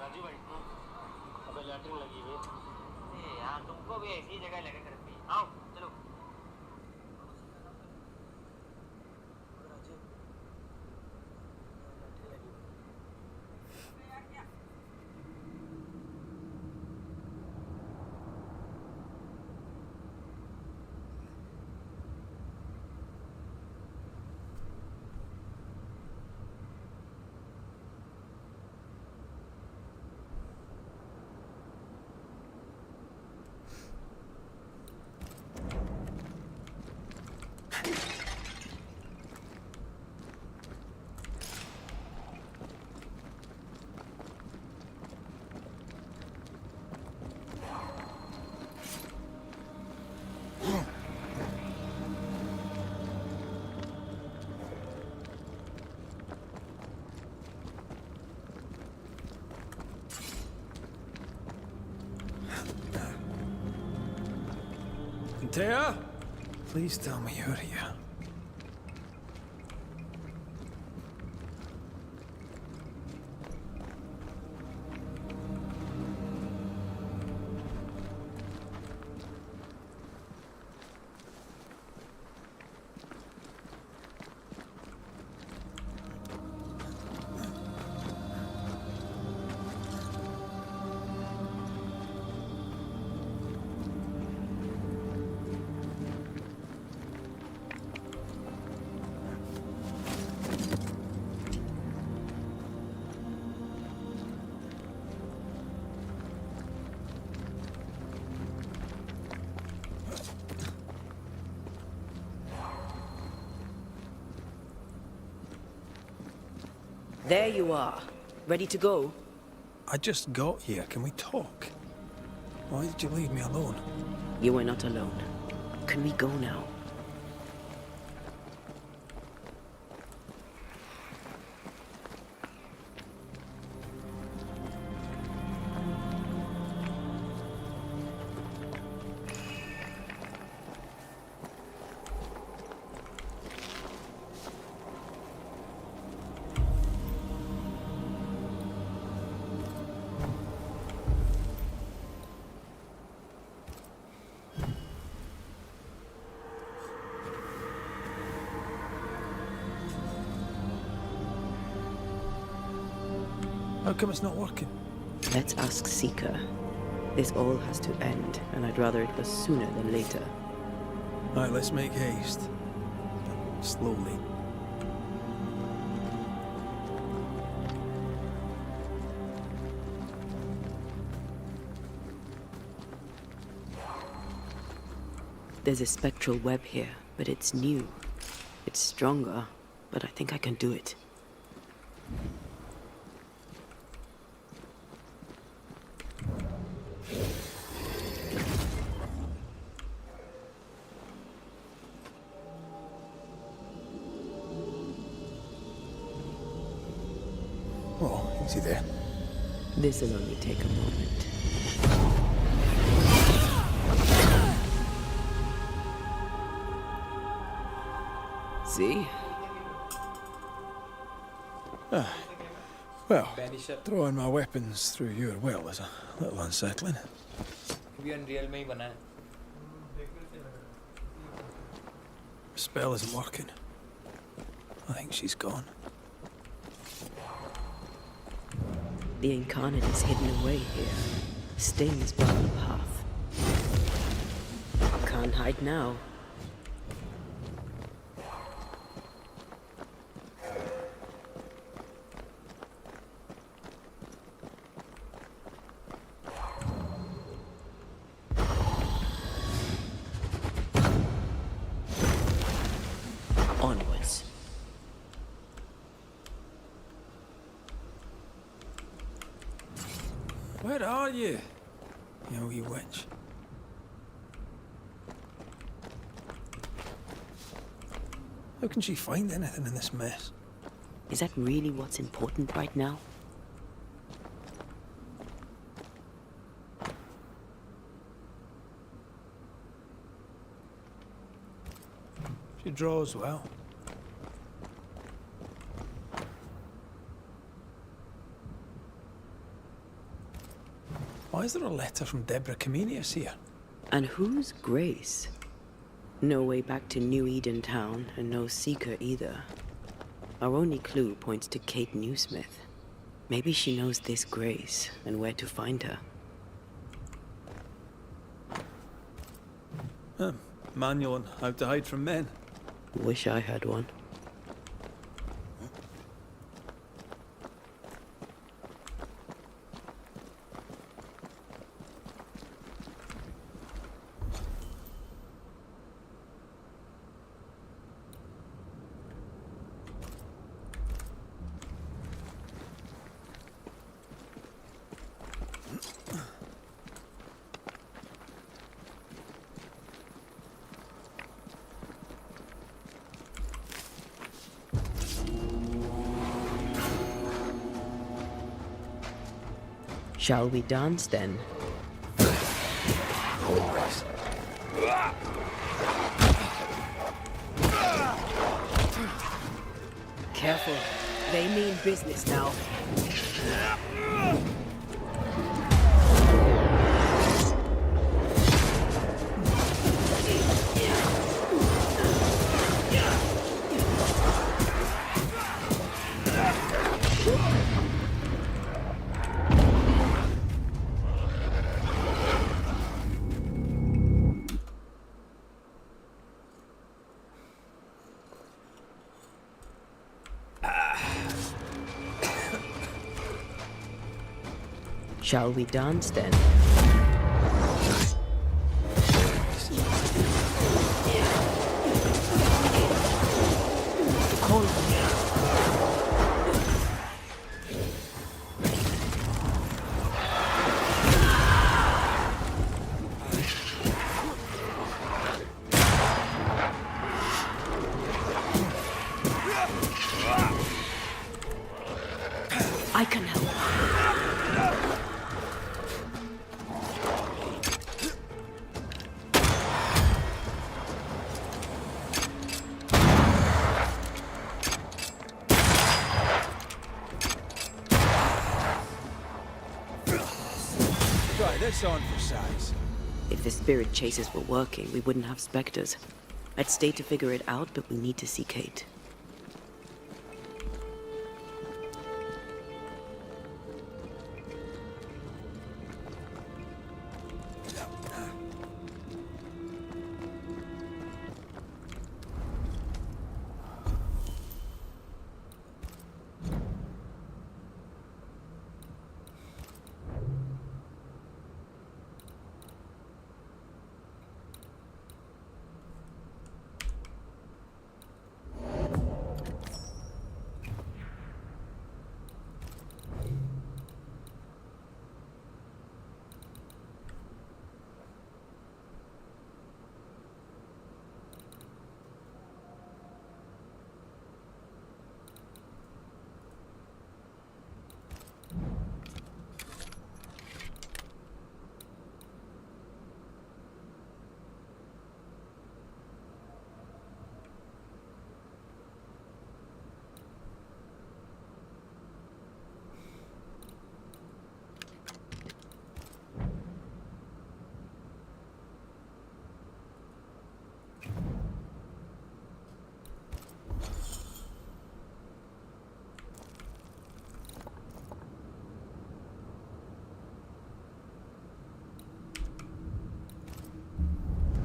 राजू भाई। अबे लैटरिन लगी हुई है यार, तुमको भी ऐसी जगह लगा कर रखी है। आओ चलो। Antea? Please tell me you're here. There you are. Ready to go? I just got here. Can we talk? Why did you leave me alone? You were not alone. Can we go now? How come it's not working? Let's ask Seeker. This all has to end, and I'd rather it was sooner than later. Alright, let's make haste. Slowly. There's a spectral web here, but it's new. It's stronger, but I think I can do it. Oh, easy there. This'll only take a moment. See? Well, throwing my weapons through your well is a little unsettling. भी unreal में ही बना है. The spell isn't working. I think she's gone. The incarnate is hidden away here. Stings bar the path. Can't hide now. Onwards. Where are you? You wee witch. How can she find anything in this mess? Is that really what's important right now? She draws well. is there a letter from Deborah Comenius here? And who's Grace? No way back to New Eden Town, and no seeker either. Our only clue points to Kate Newsmith. Maybe she knows this Grace, and where to find her. Manual on how to hide from men. Wish I had one. Shall we dance then? Careful. They mean business now. Shall we dance then? Call. I can help. Try this on for size. If the spirit chases were working, we wouldn't have specters. I'd stay to figure it out, but we need to see Kate.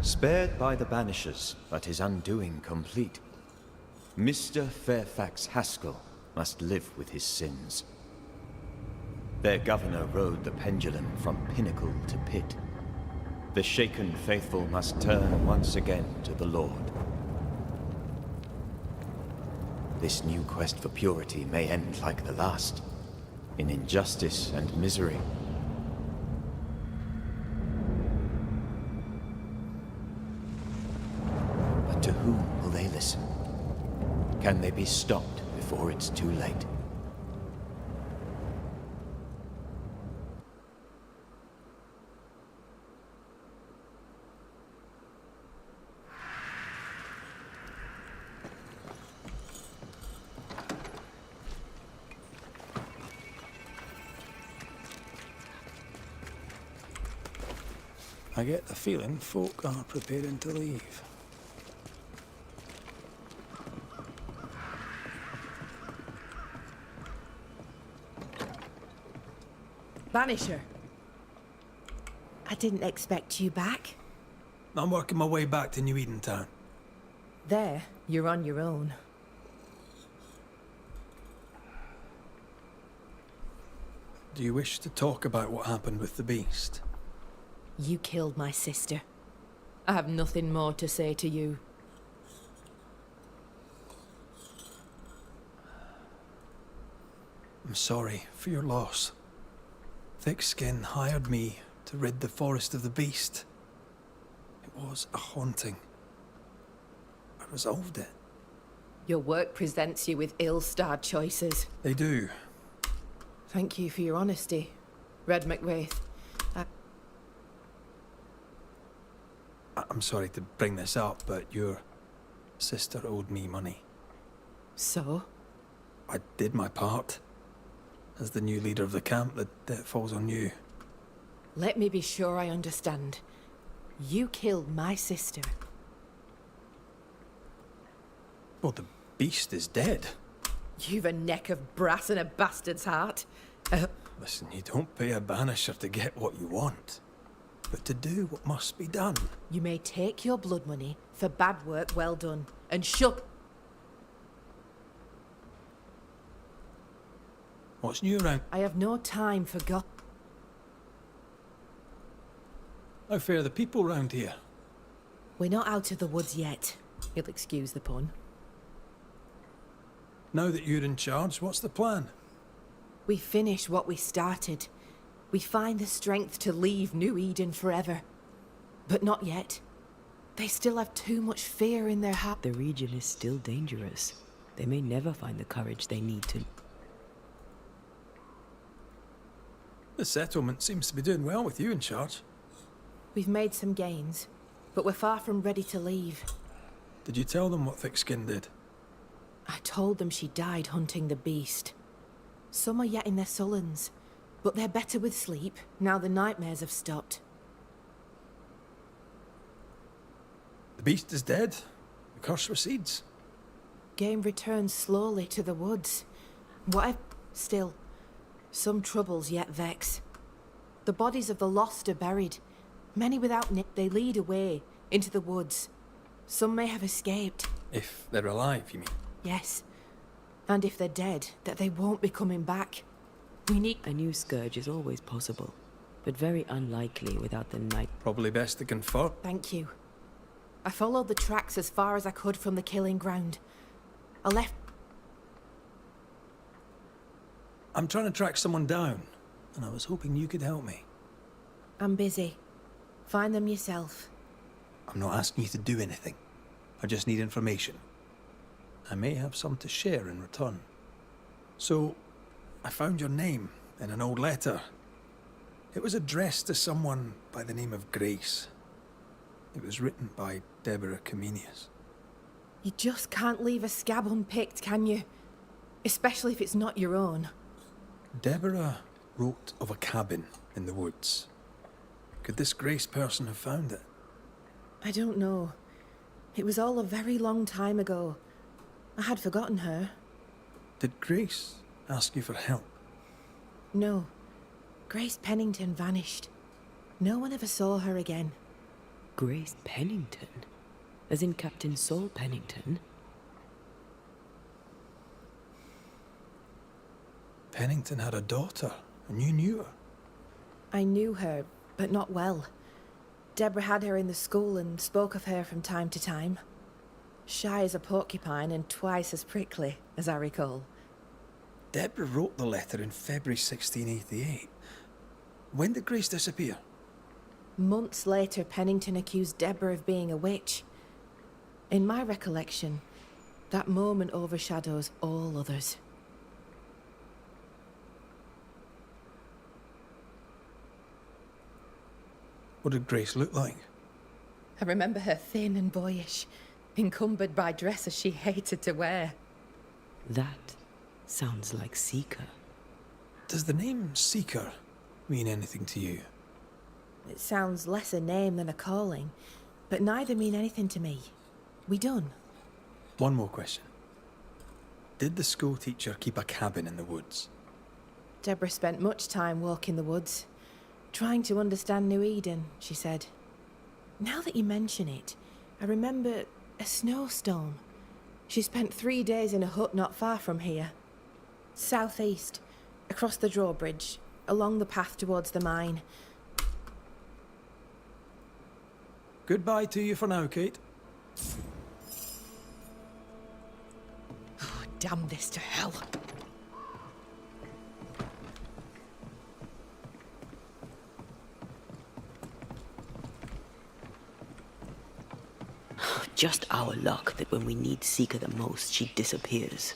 Spared by the Banishers, but his undoing complete. Mr. Fairfax Haskell must live with his sins. Their governor rode the pendulum from pinnacle to pit. The shaken faithful must turn once again to the Lord. This new quest for purity may end like the last, in injustice and misery. But to whom will they listen? Can they be stopped before it's too late? I get the feeling folk are preparing to leave. Vanisher. I didn't expect you back. I'm working my way back to New Eden Town. There, you're on your own. Do you wish to talk about what happened with the beast? You killed my sister. I have nothing more to say to you. I'm sorry for your loss. Thick Skin hired me to rid the forest of the beast. It was a haunting. I resolved it. Your work presents you with ill-starred choices. They do. Thank you for your honesty, Red McWraith. I'm sorry to bring this up, but your sister owed me money. So? I did my part. As the new leader of the camp, the debt falls on you. Let me be sure I understand. You killed my sister. Well, the beast is dead. You've a neck of brass and a bastard's heart. Listen, you don't pay a banisher to get what you want, but to do what must be done. You may take your blood money for bad work well done, and shut. What's new around? I have no time for God. How fare the people round here? We're not out of the woods yet. You'll excuse the pun. Now that you're in charge, what's the plan? We finish what we started. We find the strength to leave New Eden forever. But not yet. They still have too much fear in their heart. The region is still dangerous. They may never find the courage they need to. The settlement seems to be doing well with you in charge. We've made some gains, but we're far from ready to leave. Did you tell them what Thick Skin did? I told them she died hunting the beast. Some are yet in their sullens, but they're better with sleep now the nightmares have stopped. The beast is dead. The curse recedes. Game returns slowly to the woods. Still, some troubles yet vex. The bodies of the lost are buried. Many without they lead away into the woods. Some may have escaped. If they're alive, you mean? Yes. And if they're dead, that they won't be coming back. We need... A new scourge is always possible, but very unlikely without the night. Probably best to confer. Thank you. I followed the tracks as far as I could from the killing ground. I left... I'm trying to track someone down, and I was hoping you could help me. I'm busy. Find them yourself. I'm not asking you to do anything. I just need information. I may have some to share in return. So, I found your name in an old letter. It was addressed to someone by the name of Grace. It was written by Deborah Comenius. You just can't leave a scab unpicked, can you? Especially if it's not your own. Deborah wrote of a cabin in the woods. Could this Grace person have found it? I don't know. It was all a very long time ago. I had forgotten her. Did Grace ask you for help? No. Grace Pennington vanished. No one ever saw her again. Grace Pennington? As in Captain Saul Pennington? Pennington had a daughter, and you knew her. I knew her, but not well. Deborah had her in the school and spoke of her from time to time. Shy as a porcupine and twice as prickly, as I recall. Deborah wrote the letter in February 1688. When did Grace disappear? Months later, Pennington accused Deborah of being a witch. In my recollection, that moment overshadows all others. What did Grace look like? I remember her thin and boyish, encumbered by dresses she hated to wear. That sounds like Seeker. Does the name Seeker mean anything to you? It sounds less a name than a calling, but neither mean anything to me. We done? One more question. Did the school teacher keep a cabin in the woods? Deborah spent much time walking the woods, trying to understand New Eden, she said. Now that you mention it, I remember a snowstorm. She spent 3 days in a hut not far from here. Southeast, across the drawbridge, along the path towards the mine. Goodbye to you for now, Kate. Oh, damn this to hell. Just our luck that when we need Seeker the most, she disappears.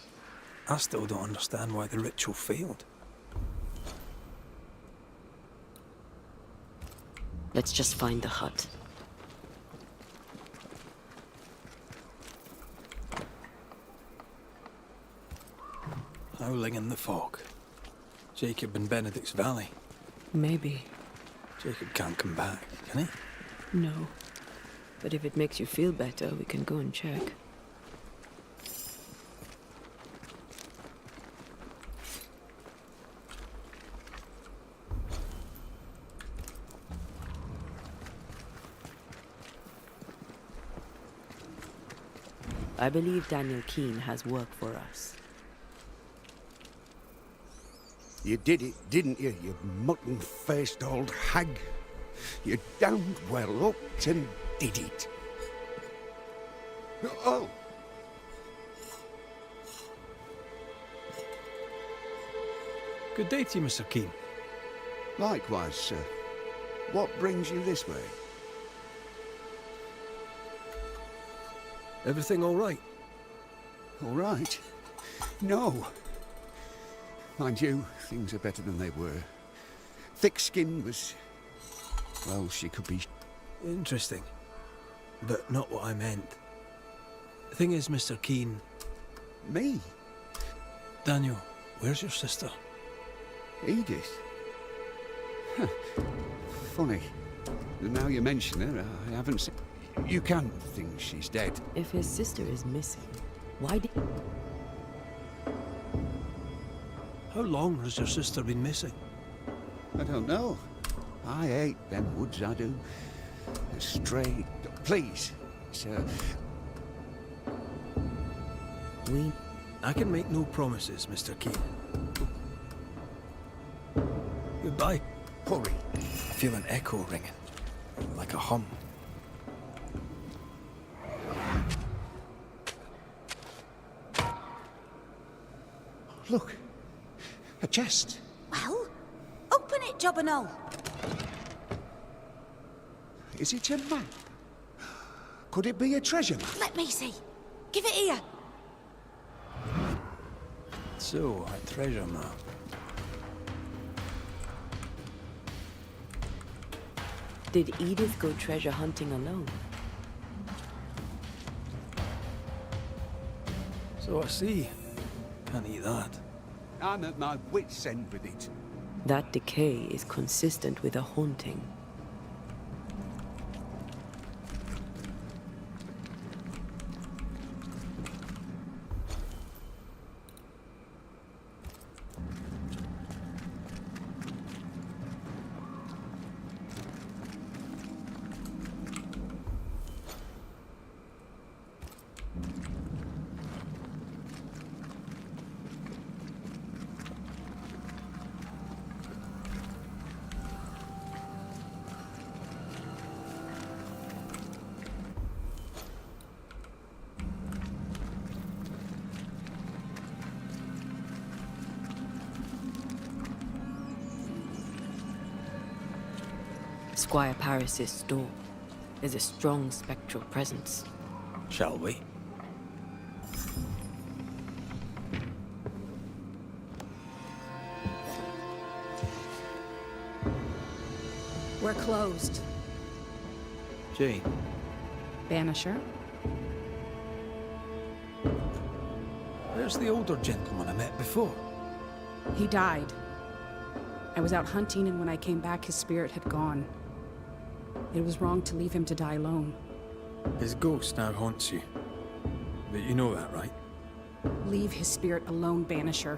I still don't understand why the ritual failed. Let's just find the hut. Howling in the fog. Jacob in Benedict's Valley. Maybe. Jacob can't come back, can he? No. But if it makes you feel better, we can go and check. I believe Daniel Keene has work for us. You did it, didn't you, you mutton-faced old hag? You damned well up and did it. Oh! Good day to you, Mr. Keene. Likewise, sir. What brings you this way? Everything all right? All right. No. Mind you, things are better than they were. Thick skin was... well, she could be... Interesting. But not what I meant. The thing is, Mr. Keene... Me? Daniel, where's your sister? Edith? Huh. Funny. Now you mention her, I haven't seen... You can think she's dead. If his sister is missing, why did... How long has your sister been missing? I don't know. I hate them woods, I do. Stray... Please, sir. I can make no promises, Mr. Keene. Goodbye. Hurry. I feel an echo ringing, like a hum. Look. A chest. Well, open it, Job and all. Is it a map? Could it be a treasure map? Let me see. Give it here. So, a treasure map. Did Edith go treasure hunting alone? So I see. Can't eat that. I'm at my wit's end with it. That decay is consistent with a haunting. Squire Paris's store. There's a strong spectral presence. Shall we? We're closed. Jane, Banisher? where's the older gentleman I met before? He died. I was out hunting, and when I came back, his spirit had gone. It was wrong to leave him to die alone. His ghost now haunts you. But you know that, right? Leave his spirit alone, Banisher.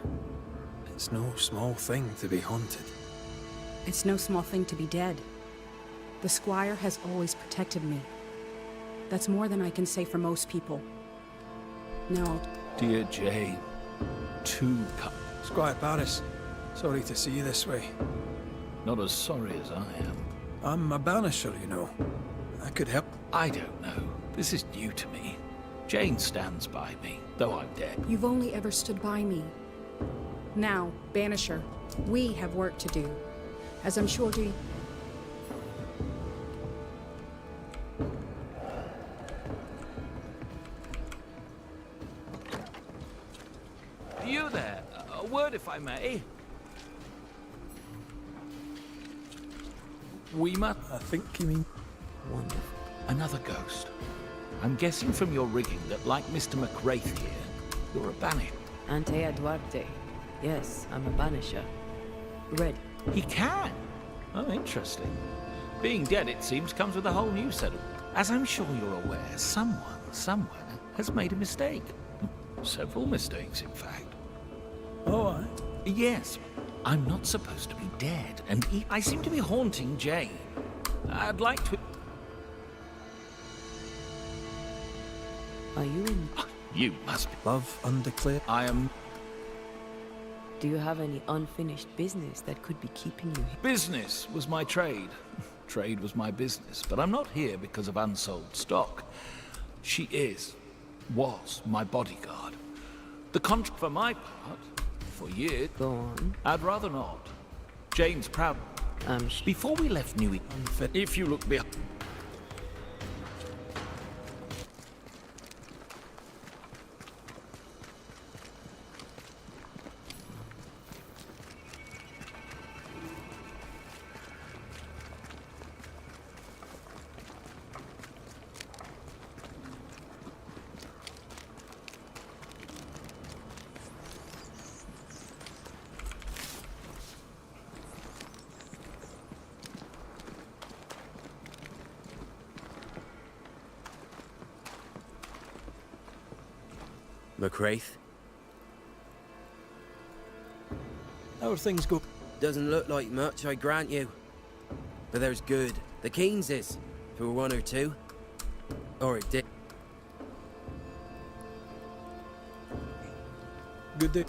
It's no small thing to be haunted. It's no small thing to be dead. The Squire has always protected me. That's more than I can say for most people. No, Dear Jane, too kind. Squire Paris, sorry to see you this way. Not as sorry as I am. I'm a banisher, you know. I could help. I don't know. This is new to me. Jane stands by me, though I'm dead. you've only ever stood by me. Now, Banisher, we have work to do. As I'm sure do. You there? A word, if I may. We must... I think you mean... Wonderful. Another ghost. I'm guessing from your rigging that, like Mr. McWraith here, you're a banisher. Antea Duarte. Yes, I'm a banisher. Ready. He can? Oh, interesting. Being dead, it seems, comes with a whole new set of... As I'm sure you're aware, someone, somewhere, has made a mistake. Several mistakes, in fact. Oh, aye. Yes, I'm not supposed to be dead, and I seem to be haunting Jane. I'd like to... Are you in... You must be... Love undeclared. I am... Do you have any unfinished business that could be keeping you here? Business was my trade. Trade was my business, but I'm not here because of unsold stock. She was my bodyguard. The contract for my part, for years... Go on. I'd rather not. Jane's proud. Before we left New Eden, if you look behind... McWraith? How are things go? Doesn't look like much, I grant you. But there's good. The Keyneses, for one or two. Or it did. Good day.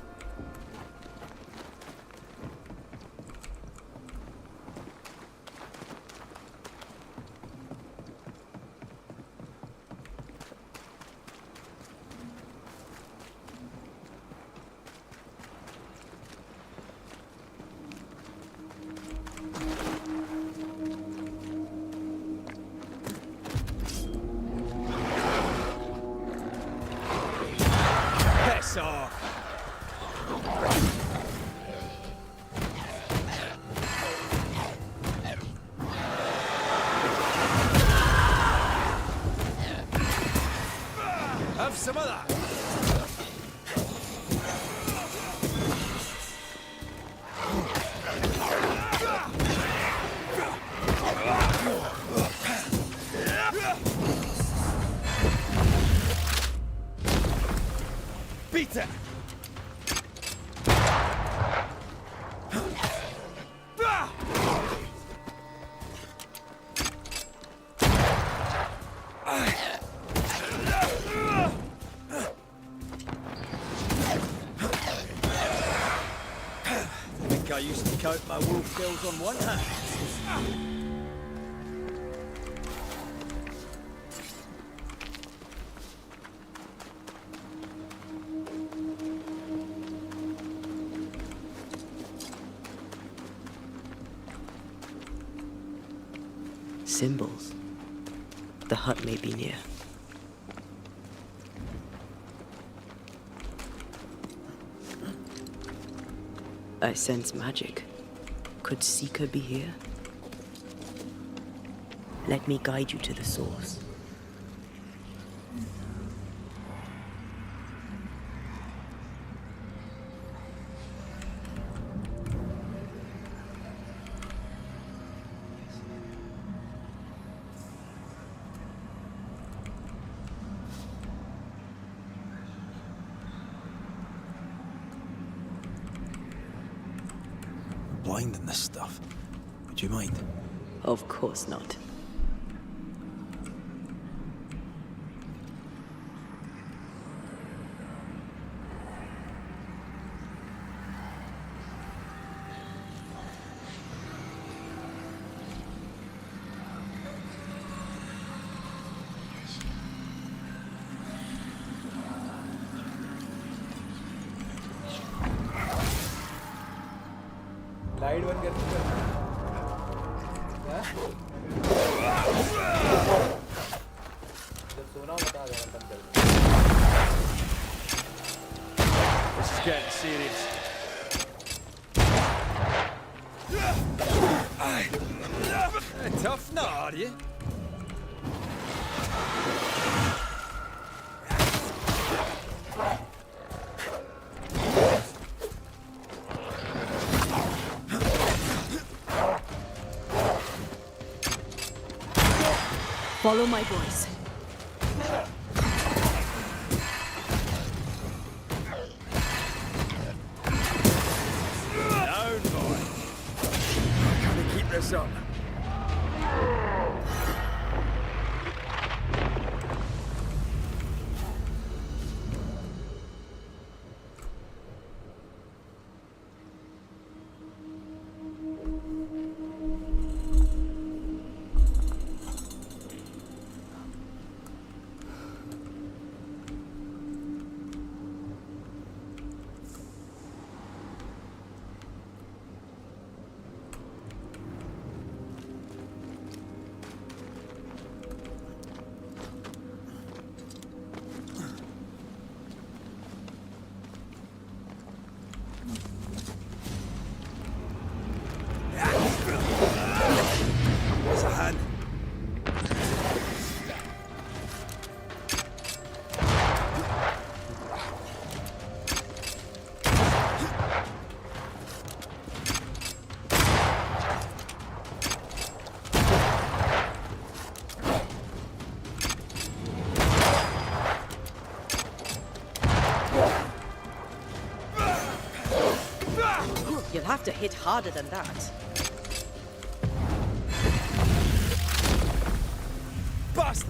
Piss off! Have some of that! Beat it! I think I used to count my wolf kills on one hand. Symbols. The hut may be near. I sense magic. Could Seeker be here? Let me guide you to the source. blind in this stuff. Would you mind? Of course not. Light बंद कर जब सोना बता देना तब चल This is getting serious. Tough nut, are you? Follow my voice. Down, boy. Can we keep this up? What's a hand? You'll have to hit harder than that. Bust!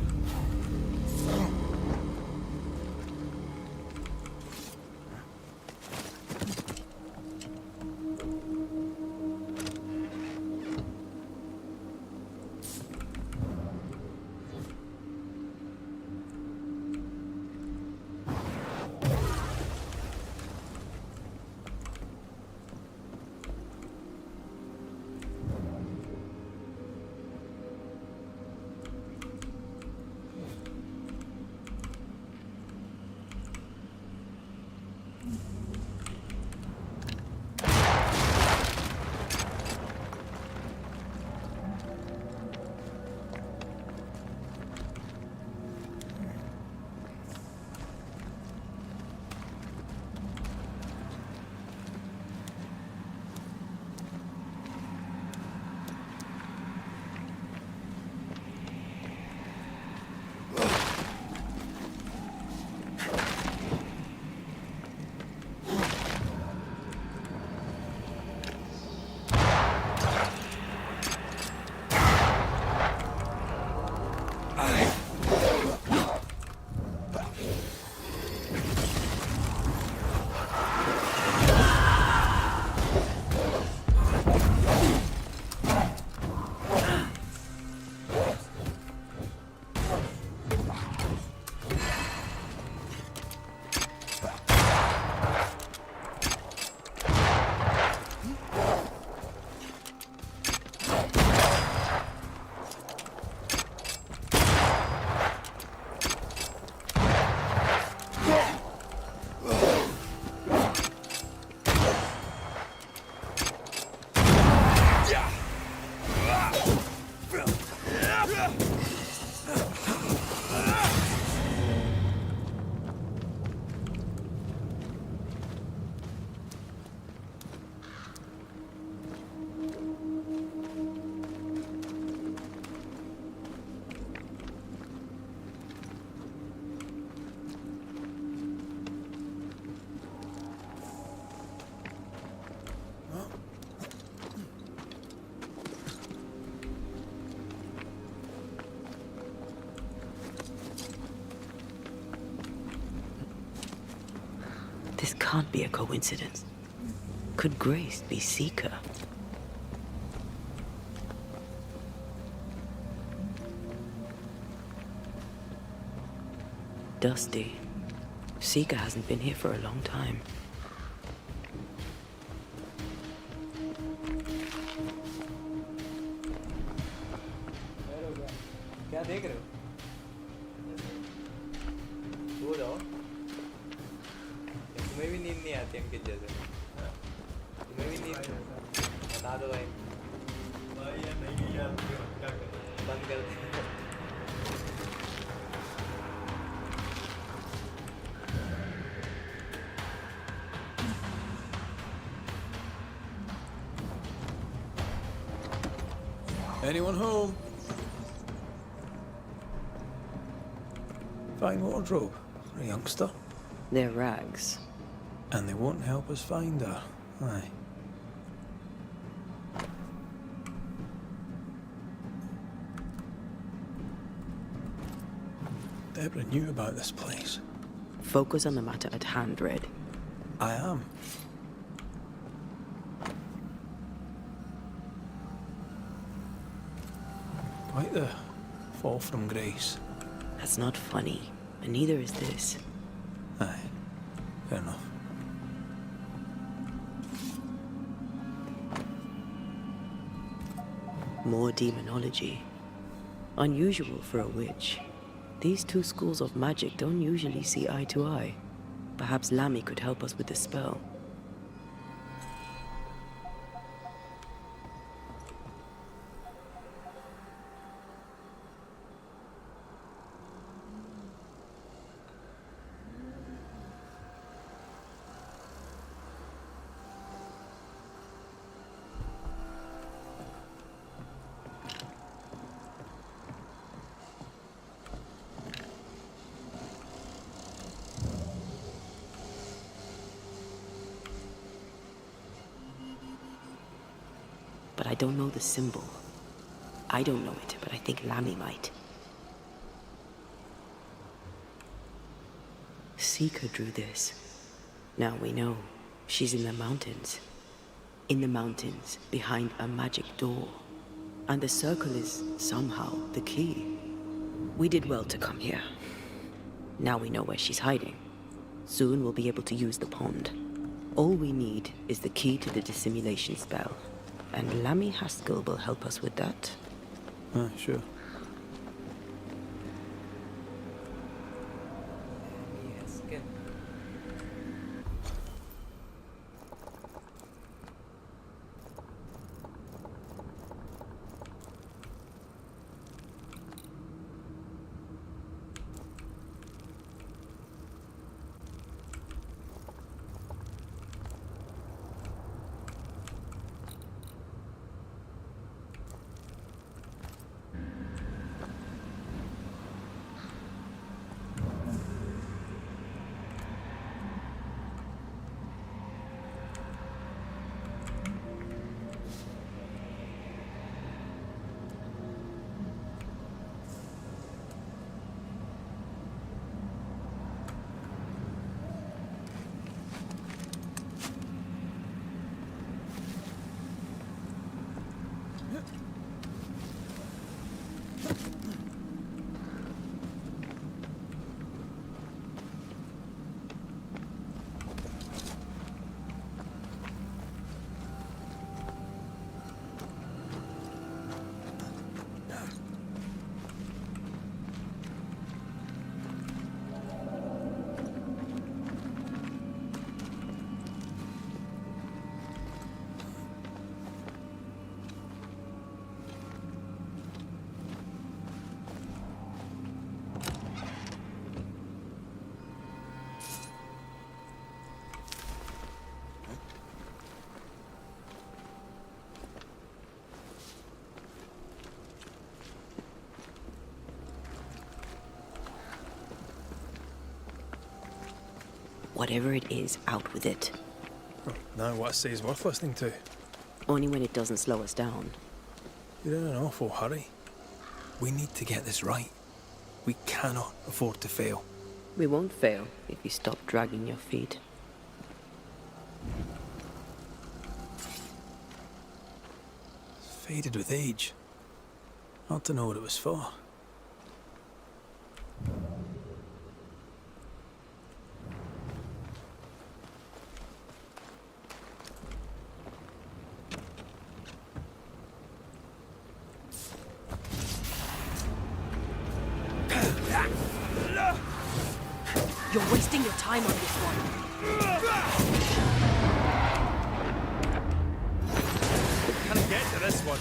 This can't be a coincidence. Could Grace be Seeker? Dusty. Seeker hasn't been here for a long time. क्या देख रहे हो? सो जाओ। तुम्हें भी नींद नहीं आती अंकित जैसे। तुम्हें भी नींद बता दो भाई। भाई यार नहीं यार क्या करें? बंद कर दे। Anyone home? Fine wardrobe for a youngster. They're rags. And they won't help us find her. Aye. Deborah knew about this place. Focus on the matter at hand, Red. I am. Quite the fall from grace. That's not funny, and neither is this. Aye, fair enough. More demonology. Unusual for a witch. These two schools of magic don't usually see eye to eye. Perhaps Lammy could help us with the spell. But I don't know the symbol. I don't know it, but I think Lammy might. Seeker drew this. Now we know. She's in the mountains. In the mountains, behind a magic door. And the circle is, somehow, the key. We did well to come here. Now we know where she's hiding. Soon we'll be able to use the pond. All we need is the key to the dissimulation spell. And Lammy Haskell will help us with that. Sure. Yes, good. Whatever it is, out with it. Now what I say is worth listening to. Only when it doesn't slow us down. You're in an awful hurry. We need to get this right. We cannot afford to fail. We won't fail if you stop dragging your feet. Faded with age. Ought to know what it was for. You're wasting your time on this one. Can I get to this one?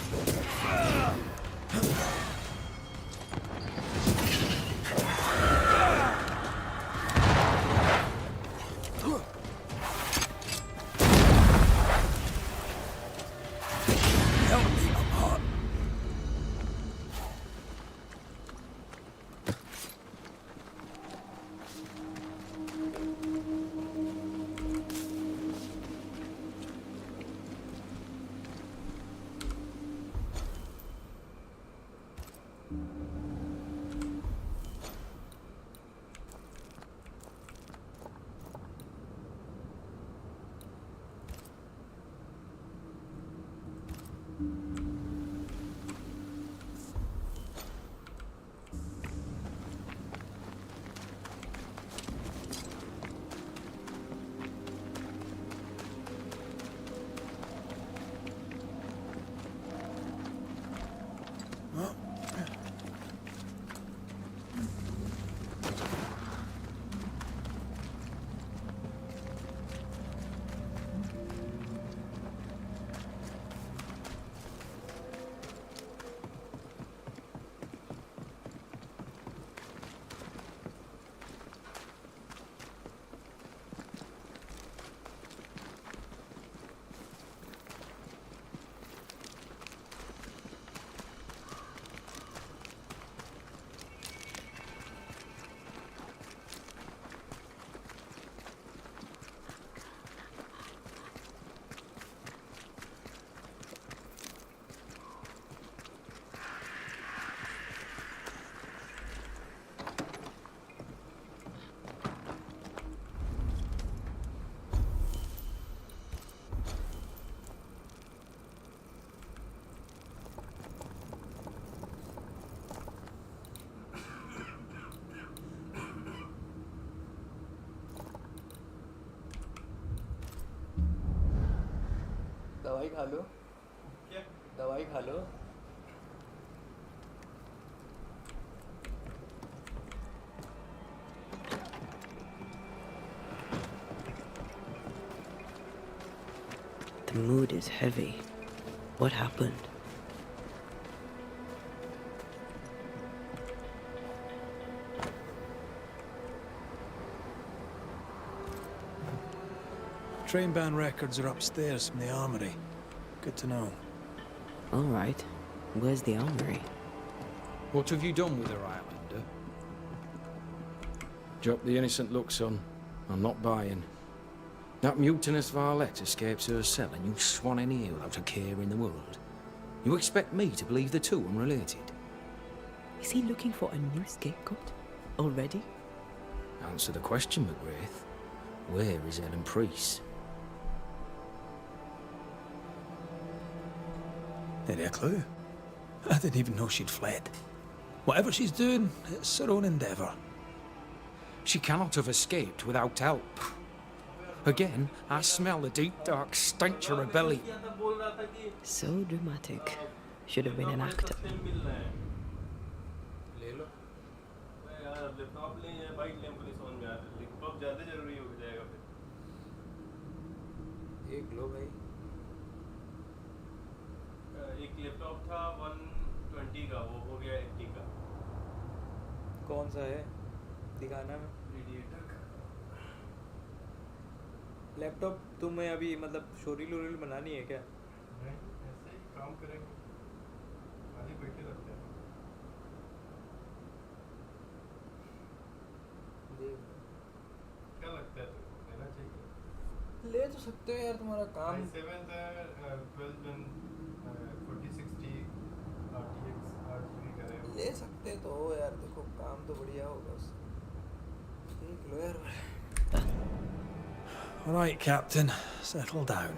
Help me, I'm hot. दवाई खा लो क्या दवाई खा लो The mood is heavy. What happened? Train band records are upstairs from the armory. Good to know. All right. Where's the armory? What have you done with her, Islander? Drop the innocent look, son. I'm not buying. That mutinous varlet escapes her cell and you swan in here without a care in the world. You expect me to believe the two unrelated? Is he looking for a new scapegoat? Already? Answer the question, McGrath. Where is Ellen Priest? Any a clue? I didn't even know she'd fled. Whatever she's doing, it's her own endeavour. She cannot have escaped without help. Again, I smell the deep, dark stench of rebellion. So dramatic. Should have been an actor. ले लो यार अब laptop ले या bike ले police समझ में आ रहा है लैपटॉप ज़्यादा ज़रूरी हो जाएगा फिर एक लो भाई एक लैपटॉप था 120 का वो हो गया 80 का कौन सा है दिखाना में रेडिएटर का लैपटॉप तुम्हें अभी मतलब शोरील वोरील बनानी है क्या नहीं ऐसे ही काम करेंगे खाली बैठे रहते हैं क्या लगता है तुमको लेना चाहिए ले तो सकते हो यार तुम्हारा काम 7th है 12th gen 4060 RTX 8GB का है ले सकते तो हो यार देखो काम तो बढ़िया होगा उससे देख लो यार All right, Captain. Settle down.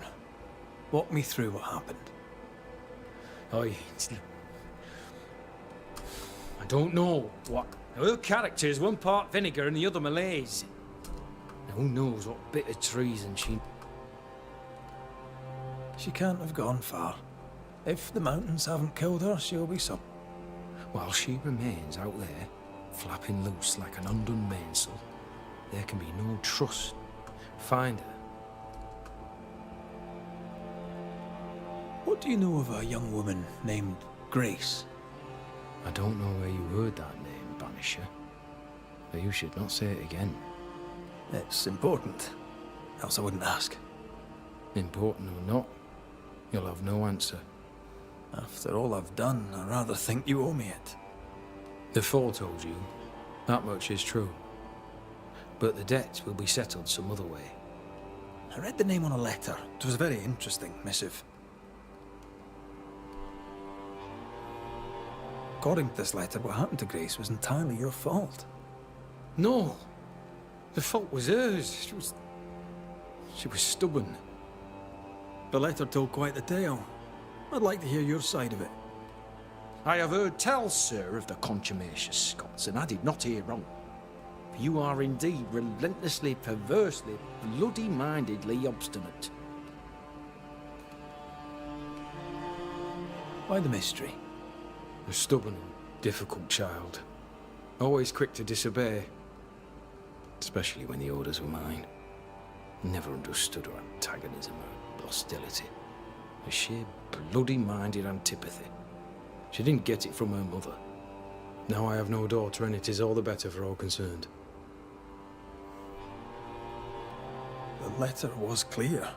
Walk me through what happened. I don't know what. Her character is one part vinegar and the other Malaise. Who knows what bit of treason she... She can't have gone far. If the mountains haven't killed her, she'll be some. While she remains out there, flapping loose like an undone mainsail, there can be no trust. Find her. What do you know of a young woman named Grace? I don't know where you heard that name, Banisher. But you should not say it again. It's important, else I wouldn't ask. Important or not, you'll have no answer. After all I've done, I rather think you owe me it. The Four told you. That much is true. But the debt will be settled some other way. I read the name on a letter. It was a very interesting missive. According to this letter, what happened to Grace was entirely your fault. No! The fault was hers. She was stubborn. The letter told quite the tale. I'd like to hear your side of it. I have heard tell, sir, of the contumacious Scots, and I did not hear wrong. For you are indeed relentlessly, perversely, bloody-mindedly obstinate. Why the mystery? A stubborn and difficult child. Always quick to disobey. Especially when the orders were mine. Never understood her antagonism or hostility. A sheer bloody-minded antipathy. She didn't get it from her mother. Now I have no daughter, and it is all the better for all concerned. The letter was clear.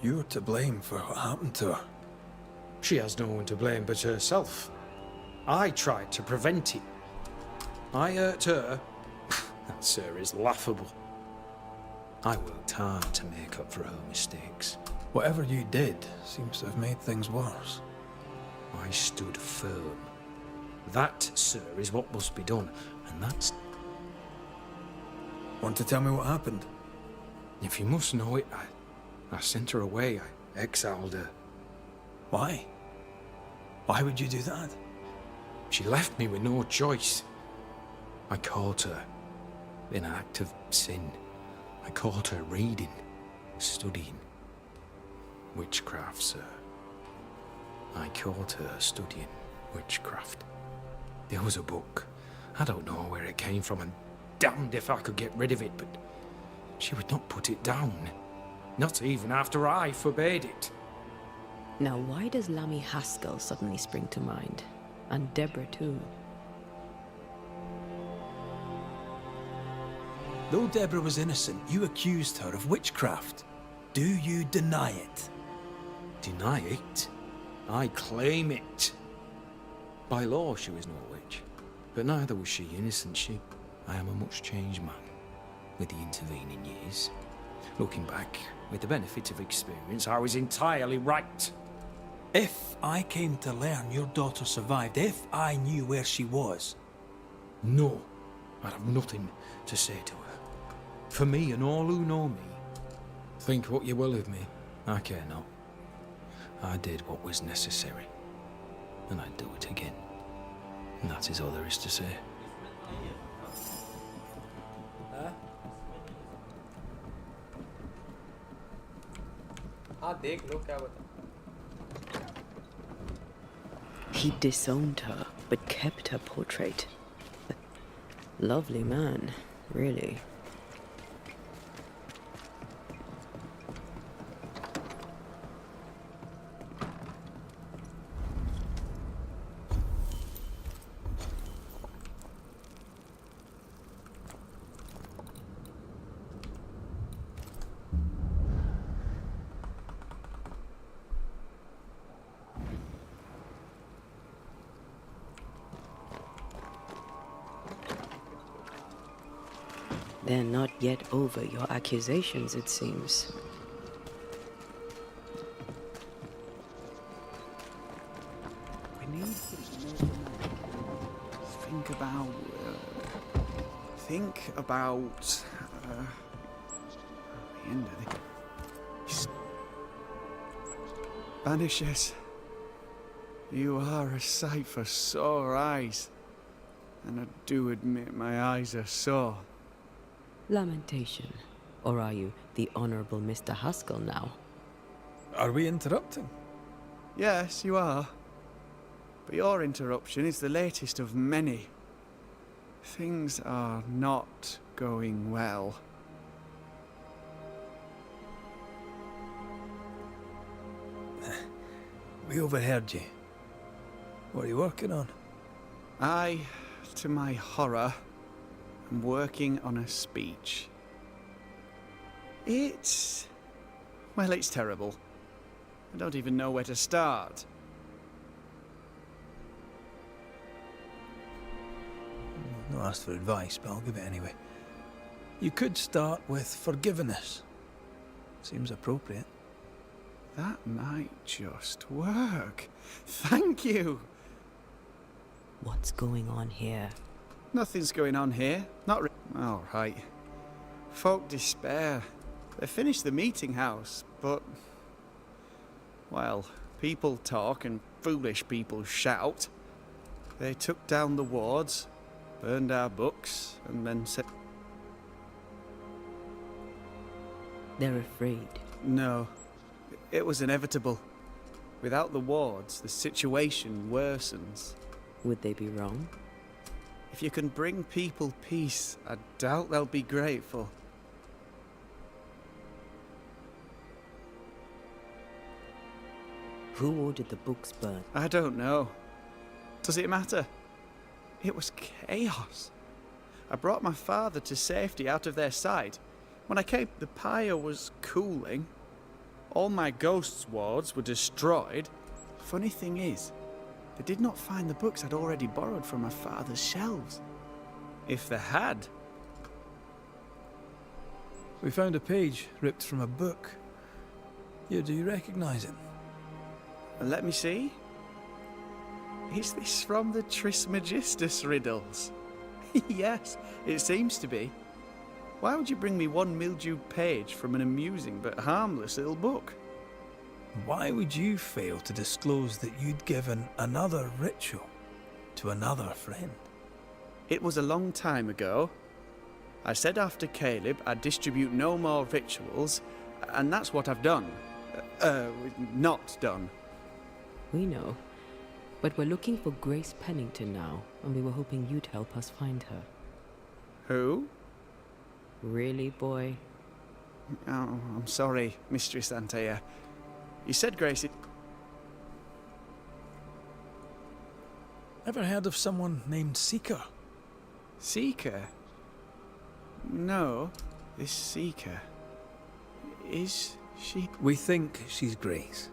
You're to blame for what happened to her. She has no one to blame but herself. I tried to prevent it. I hurt her. That, sir, is laughable. I worked hard to make up for her mistakes. Whatever you did seems to have made things worse. I stood firm. That, sir, is what must be done, and that's... Want to tell me what happened? If you must know it, I sent her away. I exiled her. Why? Why would you do that? She left me with no choice. I caught her in an act of sin. I caught her reading, studying. Witchcraft, sir. I caught her studying witchcraft. There was a book. I don't know where it came from, and damned if I could get rid of it, but she would not put it down. Not even after I forbade it. Now, why does Lammy Haskell suddenly spring to mind? And Deborah, too. Though Deborah was innocent, you accused her of witchcraft. Do you deny it? Deny it? I claim it. By law, she was no witch. But neither was she innocent. I am a much changed man, with the intervening years. Looking back, with the benefit of experience, I was entirely right. If I came to learn your daughter survived, if I knew where she was... No, I'd have nothing to say to her. For me and all who know me, think what you will of me, I care not. I did what was necessary, and I'd do it again. And that is all there is to say. हाँ देख लो क्या बता He disowned her, but kept her portrait. Lovely man, really. They're not yet over your accusations, it seems. We need think about the end of the Banishers. You are a sight for sore eyes. And I do admit my eyes are sore. Lamentation. Or are you the Honorable Mr. Haskell now? Are we interrupting? Yes, you are. But your interruption is the latest of many. Things are not going well. We overheard you. What are you working on? I, to my horror, am working on a speech. Well, it's terrible. I don't even know where to start. Not asked for advice, but I'll give it anyway. You could start with forgiveness. Seems appropriate. That might just work. Thank you! What's going on here? Nothing's going on here. All right. Folk despair. They finished the meeting house, but... well, people talk and foolish people shout. They took down the wards, burned our books, and then said... They're afraid. No. It was inevitable. Without the wards, the situation worsens. Would they be wrong? If you can bring people peace, I doubt they'll be grateful. Who ordered the books burnt? I don't know. Does it matter? It was chaos. I brought my father to safety out of their sight. When I came, the pyre was cooling. All my ghosts' wards were destroyed. Funny thing is, they did not find the books I'd already borrowed from my father's shelves. If they had... We found a page ripped from a book. Yeah, do you recognize it? Let me see. Is this from the Trismegistus riddles? Yes, it seems to be. Why would you bring me one mildewed page from an amusing but harmless little book? Why would you fail to disclose that you'd given another ritual to another friend? It was a long time ago. I said after Caleb I'd distribute no more rituals, and that's what I've done. Not done. We know. But we're looking for Grace Pennington now, and we were hoping you'd help us find her. Who? Really, boy? Oh, I'm sorry, Mistress Antea. You said Grace... Ever heard of someone named Seeker? Seeker? No, this Seeker... Is she... We think she's Grace.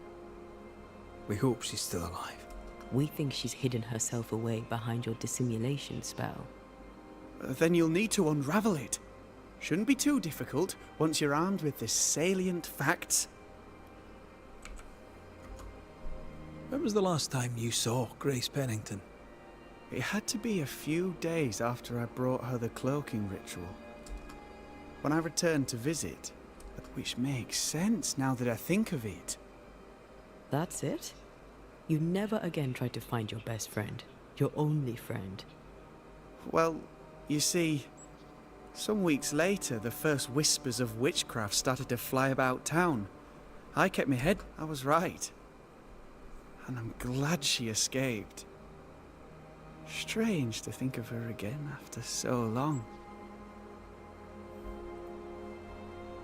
We hope she's still alive. We think she's hidden herself away behind your dissimulation spell. Then you'll need to unravel it. Shouldn't be too difficult once you're armed with the salient facts. When was the last time you saw Grace Pennington? It had to be a few days after I brought her the cloaking ritual. When I returned to visit, which makes sense now that I think of it. That's it? You never again tried to find your best friend, your only friend. Well, you see, some weeks later, the first whispers of witchcraft started to fly about town. I kept my head. I was right. And I'm glad she escaped. Strange to think of her again after so long.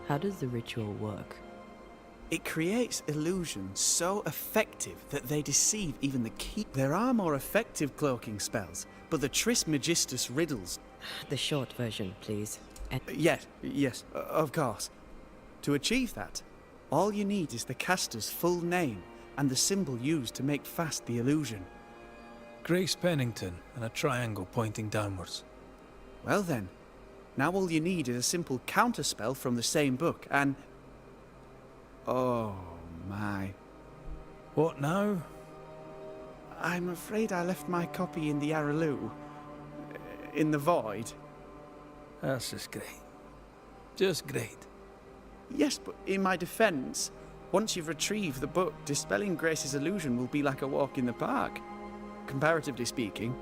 How does the ritual work? It creates illusions so effective that they deceive even the key. There are more effective cloaking spells, but the Trismegistus riddles... The short version, please. Yes, of course. To achieve that, all you need is the caster's full name and the symbol used to make fast the illusion. Grace Pennington and a triangle pointing downwards. Well then, now all you need is a simple counterspell from the same book and... Oh my. What now? I'm afraid I left my copy in the Araloo. In the void. That's just great. Just great. Yes, but in my defense, Once you've retrieved the book, dispelling Grace's illusion will be like a walk in the park, comparatively speaking.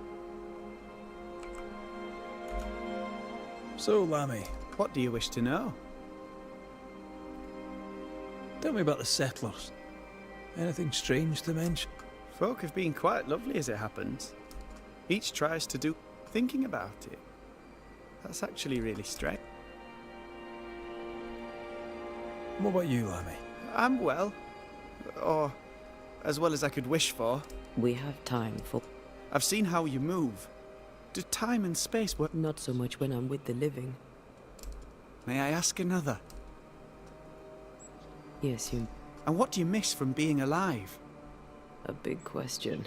So, Lammy, What do you wish to know? tell me about the settlers. Anything strange to mention? Folk have been quite lovely as it happens. Each tries to do thinking about it. That's actually really strange. What about you, Lammy? I'm well. Or as well as I could wish for. We have time for... I've seen how you move. Do time and space work? Not so much when I'm with the living. May I ask another? Yes, you... And what do you miss from being alive? A big question.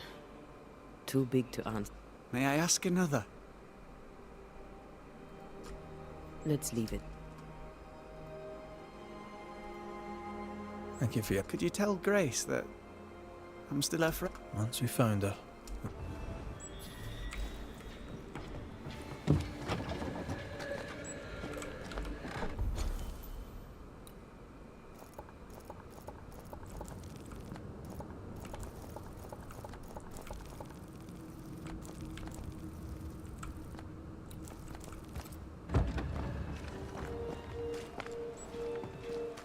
Too big to answer. May I ask another? Let's leave it. Thank you for your... Could you tell Grace that I'm still her friend? Once we found her.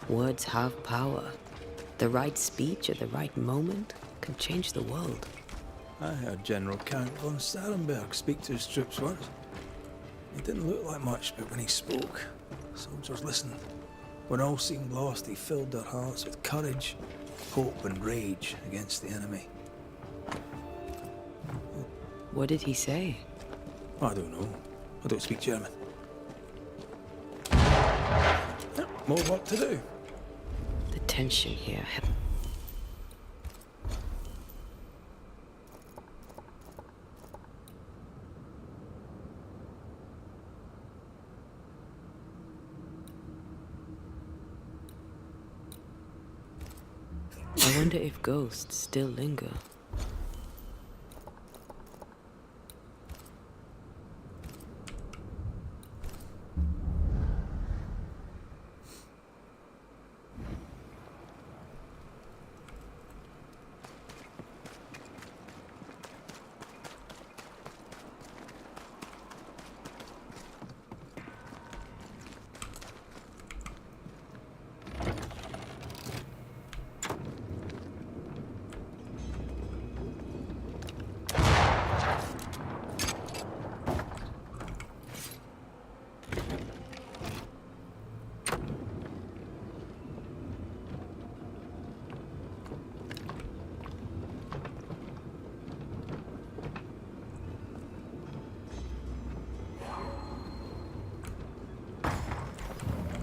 Words have power. The right speech at the right moment can change the world. I heard General Count von Sarenberg speak to his troops once. He didn't look like much, but when he spoke, soldiers listened. When all seemed lost, he filled their hearts with courage, hope and rage against the enemy. What did he say? I don't know. I don't speak German. More work to do. The tension here. I wonder if ghosts still linger.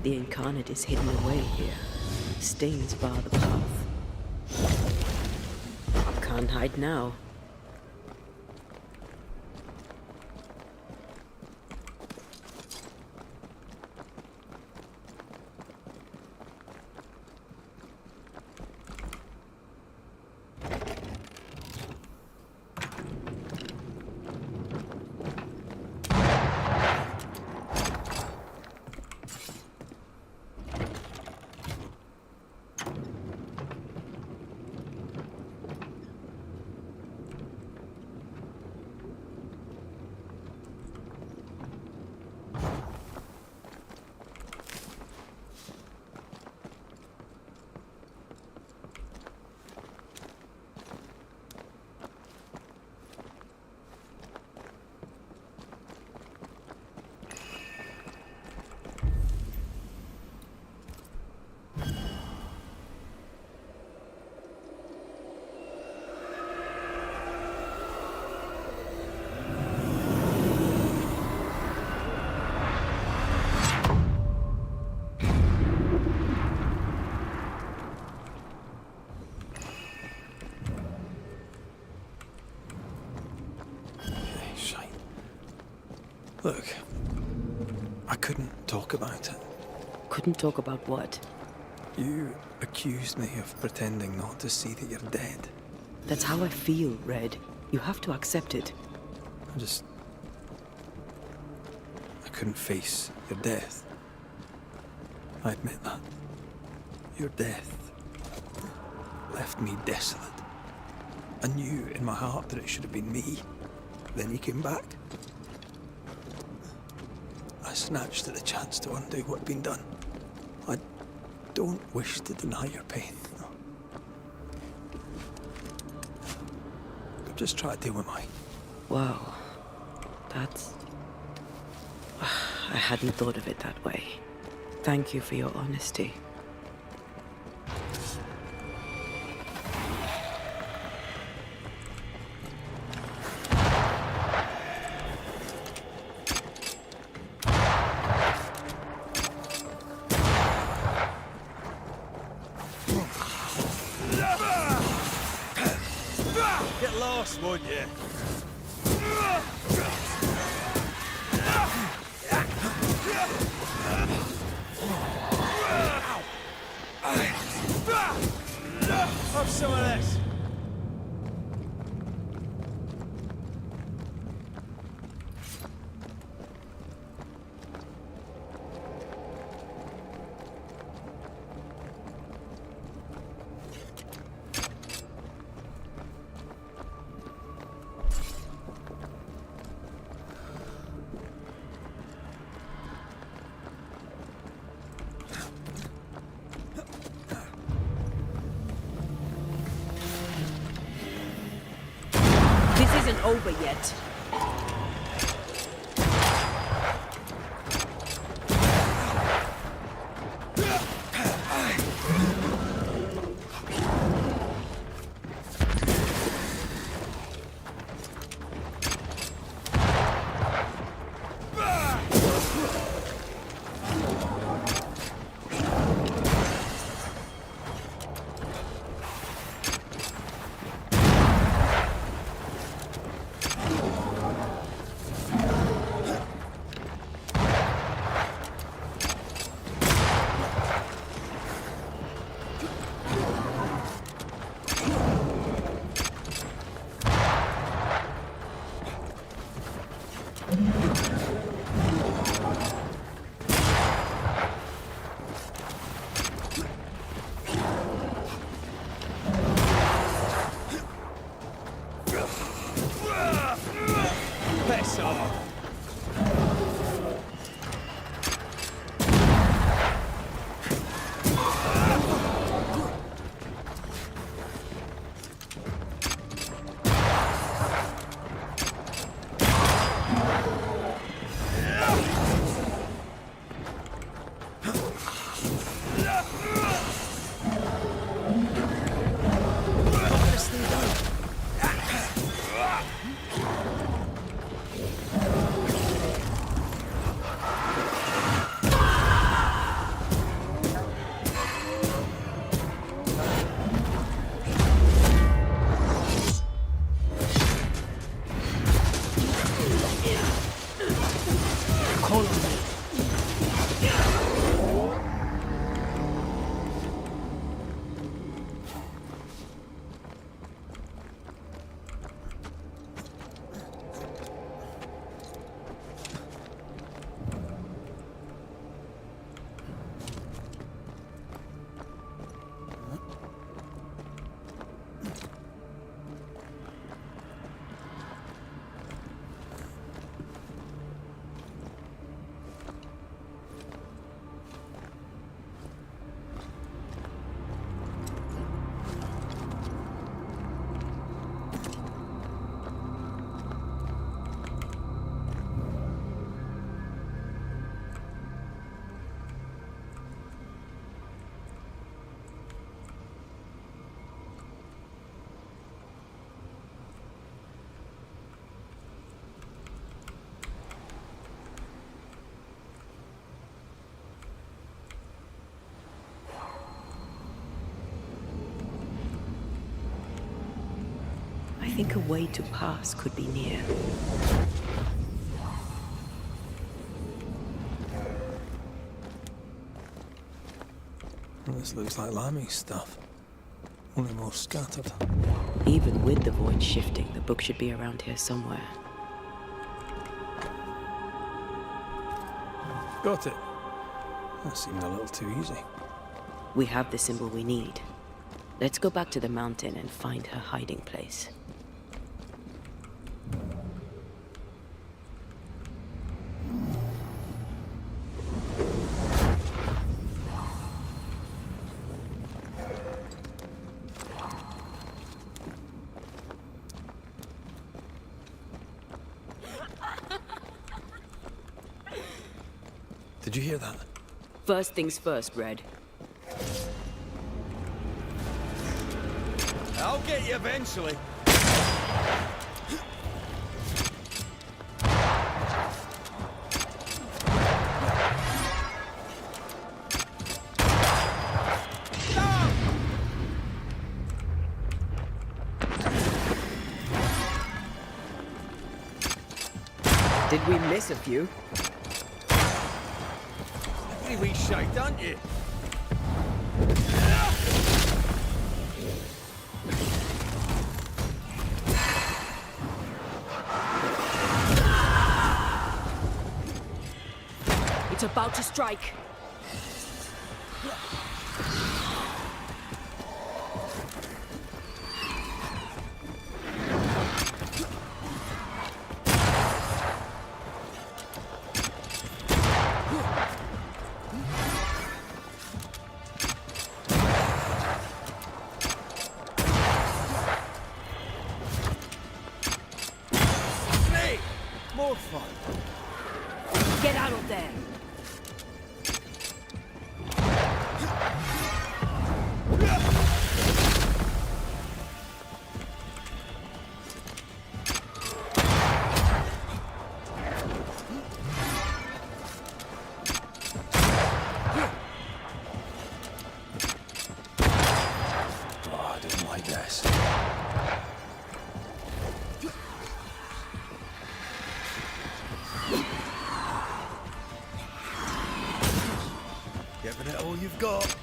The incarnate is hidden away here. Stains bar the path. Can't hide now. Look, I couldn't talk about it. Couldn't talk about what? You accused me of pretending not to see that you're dead. That's how I feel, Red. You have to accept it. I couldn't face your death. I admit that. Your death left me desolate. I knew in my heart that it should have been me. Then he came back. I snatched at the chance to undo what had been done. I don't wish to deny your pain. No. I've just tried to deal with mine. Wow. That's... I hadn't thought of it that way. Thank you for your honesty. Get lost, would you? Have some of this. This isn't over yet. Piss off. I think a way to pass could be near. This looks like Lammy's stuff. Only more scattered. Even with the void shifting, the book should be around here somewhere. Got it. That seemed a little too easy. We have the symbol we need. Let's go back to the mountain and find her hiding place. Did you hear that? First things first, Red. I'll get you eventually. Did we miss a few? Pretty wee shite, aren't you? It's about to strike. More fun. Get out of there. Oh, I don't like this. Giving it all you've got.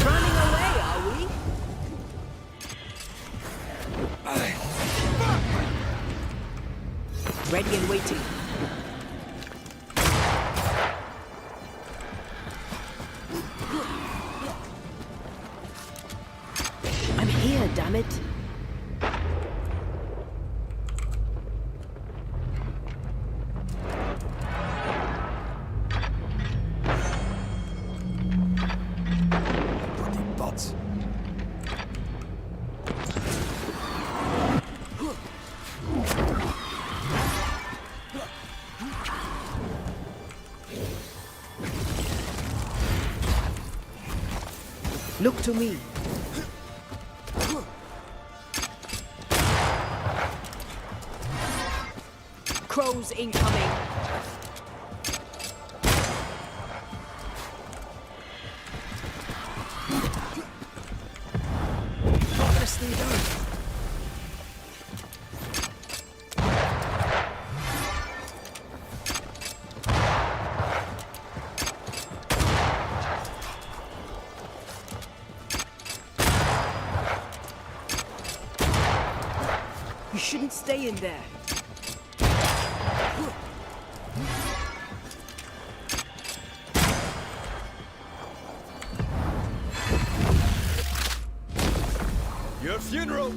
Running away, are we? Ready and waiting. I'm here, damn it. Bloody butts. Look to me. Crows incoming. Not gonna stay down. You shouldn't stay in there. Your funeral.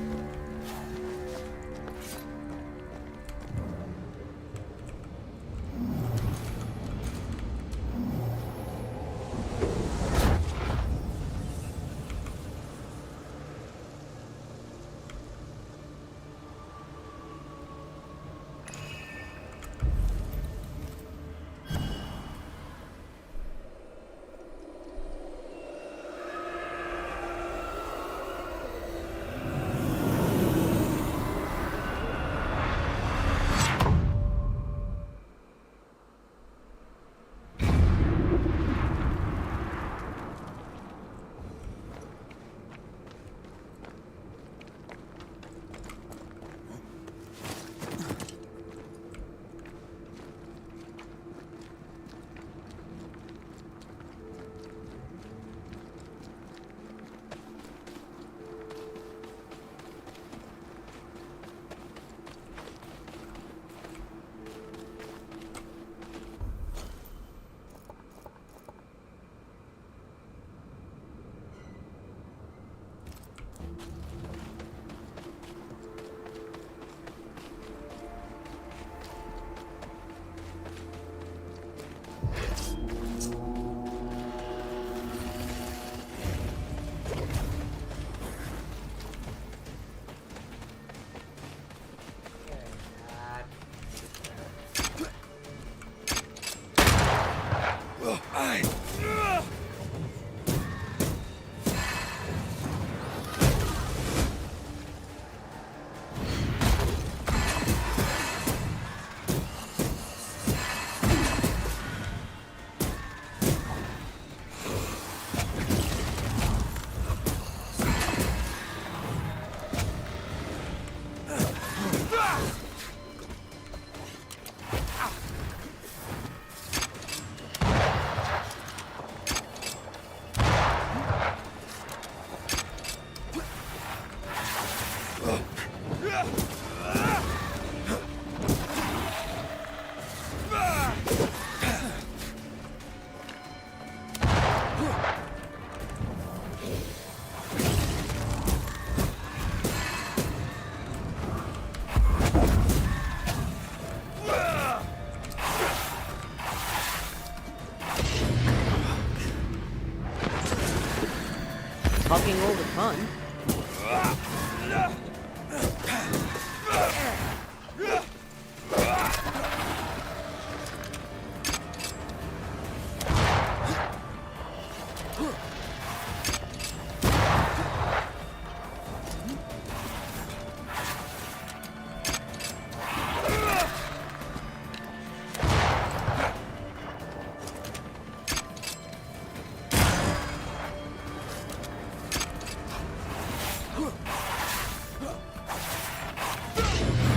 Talking all the fun.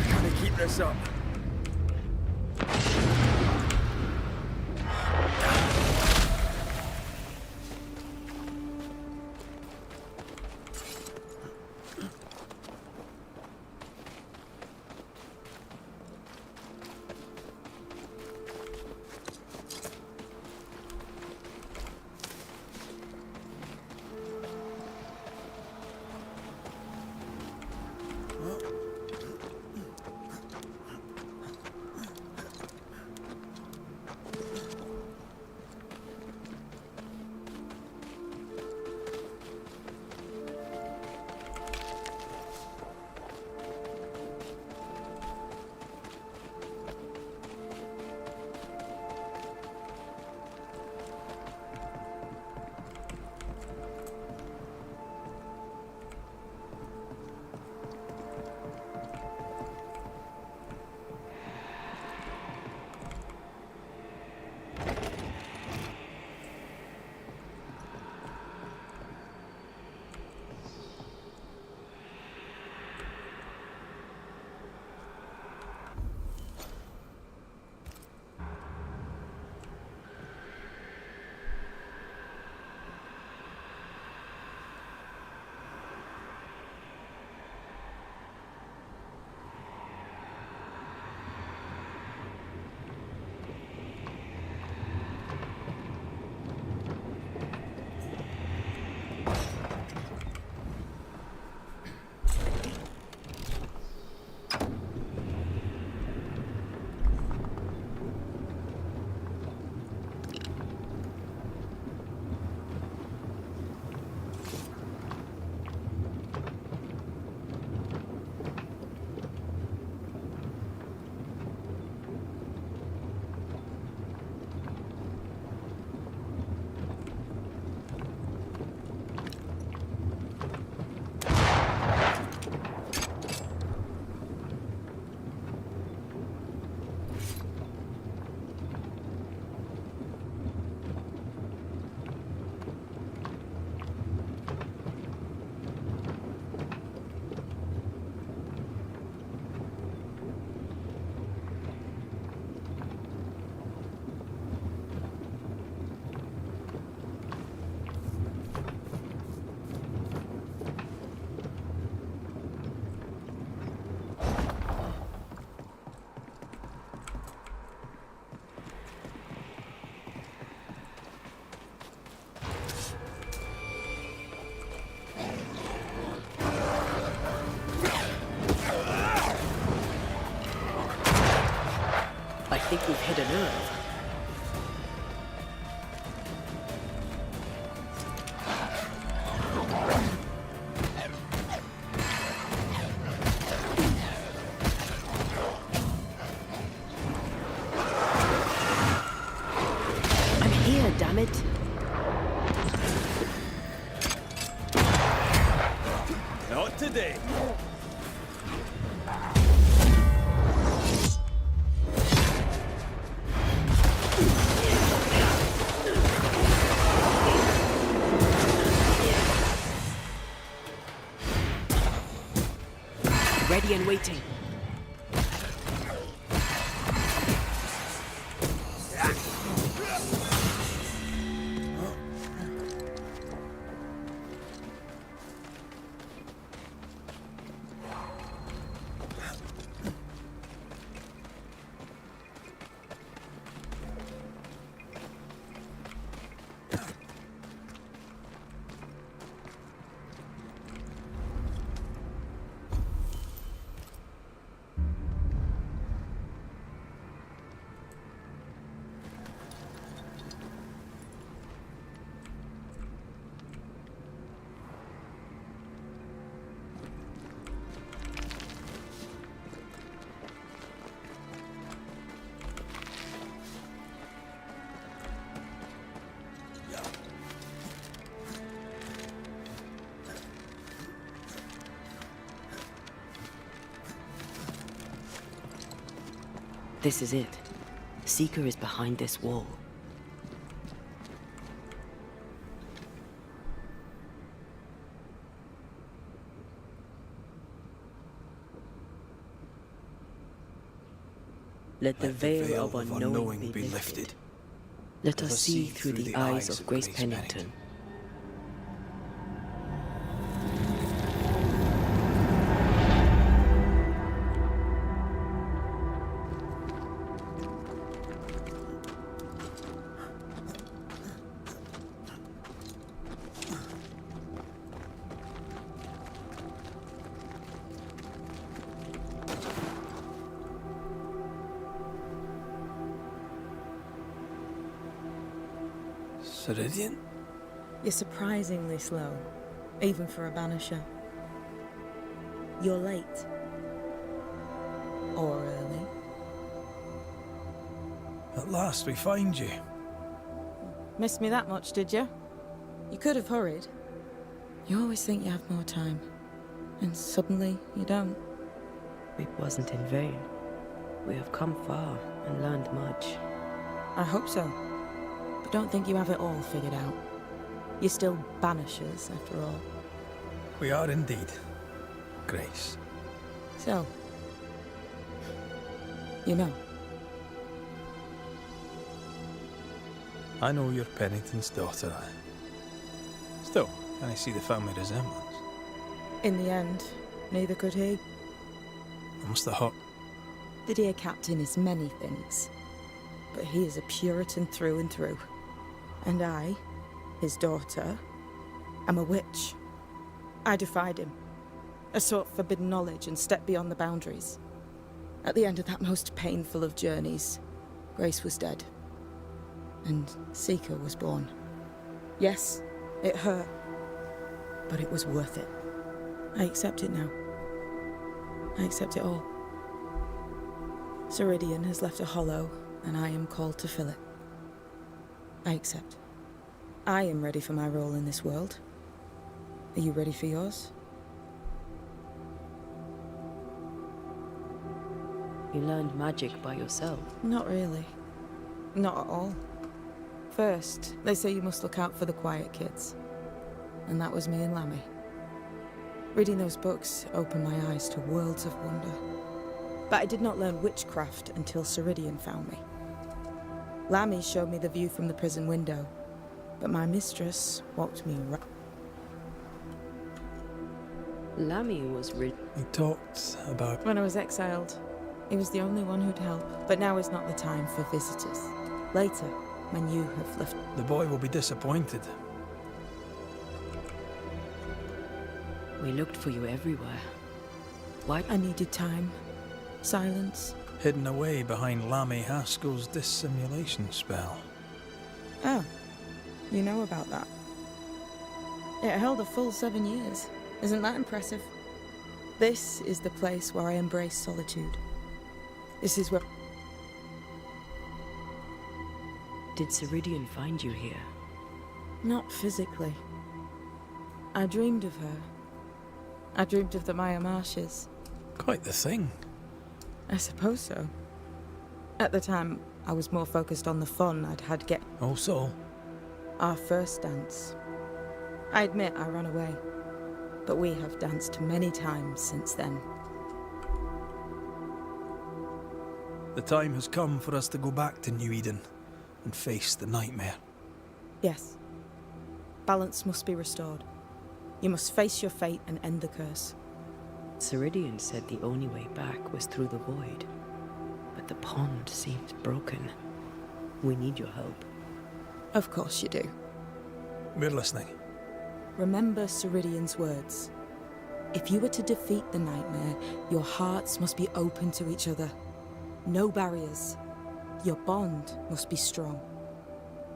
Gotta keep this up. think we've hit a nerve. I'm here, damn it. Not today. Ready and waiting. This is it. Seeker is behind this wall. Let the veil of unknowing be lifted. Let us see through the eyes of Grace Pennington. Ceridian? You're surprisingly slow, even for a banisher. You're late. Or early. At last we find you. Missed me that much, did you? You could have hurried. You always think you have more time, and suddenly you don't. It wasn't in vain. We have come far and learned much. I hope so. But don't think you have it all figured out. You're still banishers, after all. We are indeed, Grace. So, you know. I know you're Pennington's daughter. Still, can I see the family resemblance? In the end, neither could he. It must have hurt. The dear captain is many things, but he is a Puritan through and through. And I, his daughter, am a witch. I defied him. I sought forbidden knowledge and stepped beyond the boundaries. At the end of that most painful of journeys, Grace was dead. And Seeker was born. Yes, it hurt, but it was worth it. I accept it now. I accept it all. Ceridian has left a hollow, and I am called to fill it. I accept. I am ready for my role in this world. Are you ready for yours? You learned magic by yourself? Not really. Not at all. First, they say you must look out for the quiet kids. And that was me and Lammy. Reading those books opened my eyes to worlds of wonder. But I did not learn witchcraft until Ceridian found me. Lammy showed me the view from the prison window, but my mistress walked me right. Lammy was We talked about... When I was exiled, he was the only one who'd help. But now is not the time for visitors. Later, when you have left... The boy will be disappointed. We looked for you everywhere. Why? I needed time, silence, hidden away behind Lammy Haskell's dissimulation spell. Oh, you know about that? It held a full 7 years. Isn't that impressive? This is the place where I embrace solitude. This is where... Did Ceridian find you here? Not physically. I dreamed of her. I dreamed of the Maya Marshes. Quite the thing. I suppose so. At the time, I was more focused on the fun I'd had get... Also? Our first dance. I admit I ran away, but we have danced many times since then. The time has come for us to go back to New Eden and face the nightmare. Yes. Balance must be restored. You must face your fate and end the curse. Ceridian said the only way back was through the void, but the pond seems broken. We need your help. Of course you do. We're listening. Remember Ceridian's words. If you were to defeat the nightmare, your hearts must be open to each other. No barriers. Your bond must be strong.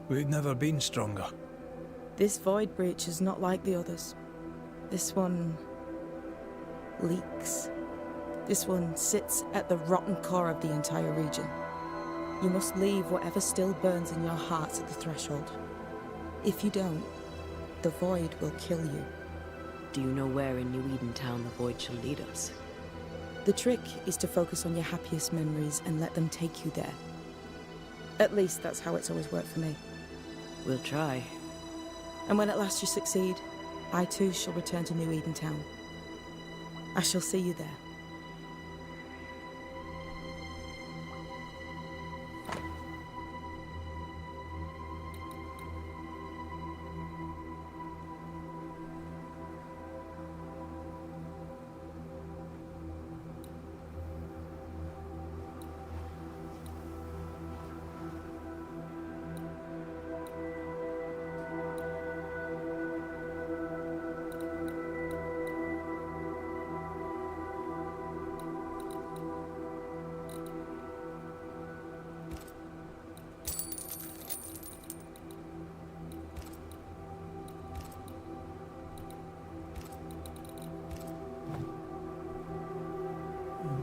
We've never been stronger. This void breach is not like the others. This one... leaks. This one sits at the rotten core of the entire region. You must leave whatever still burns in your hearts at the threshold. If you don't, the void will kill you. Do you know where in New Eden Town the void shall lead us? The trick is to focus on your happiest memories and let them take you there. At least that's how it's always worked for me. We'll try. And when at last you succeed, I too shall return to New Eden Town. I shall see you there.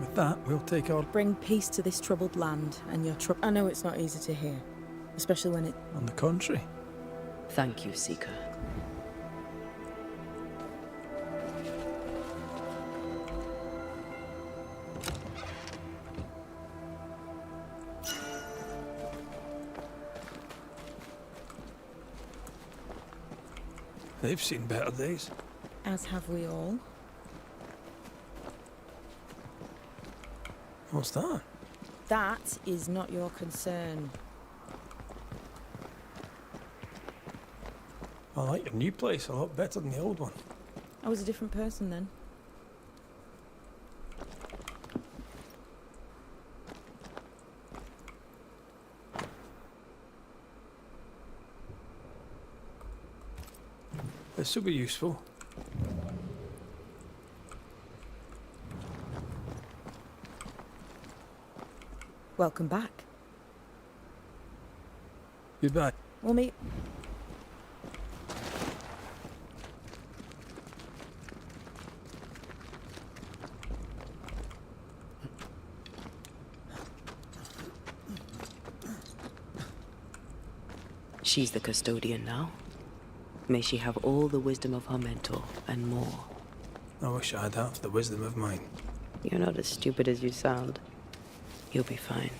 With that, we'll take our... Bring peace to this troubled land, and your I know it's not easy to hear, especially when it... On the contrary. Thank you, Seeker. They've seen better days. As have we all. What's that? That is not your concern. I like your new place a lot better than the old one. I was a different person then. This will be useful. Welcome back. Goodbye. We'll meet... She's the custodian now. May she have all the wisdom of her mentor, and more. I wish I had half the wisdom of mine. You're not as stupid as you sound. You'll be fine.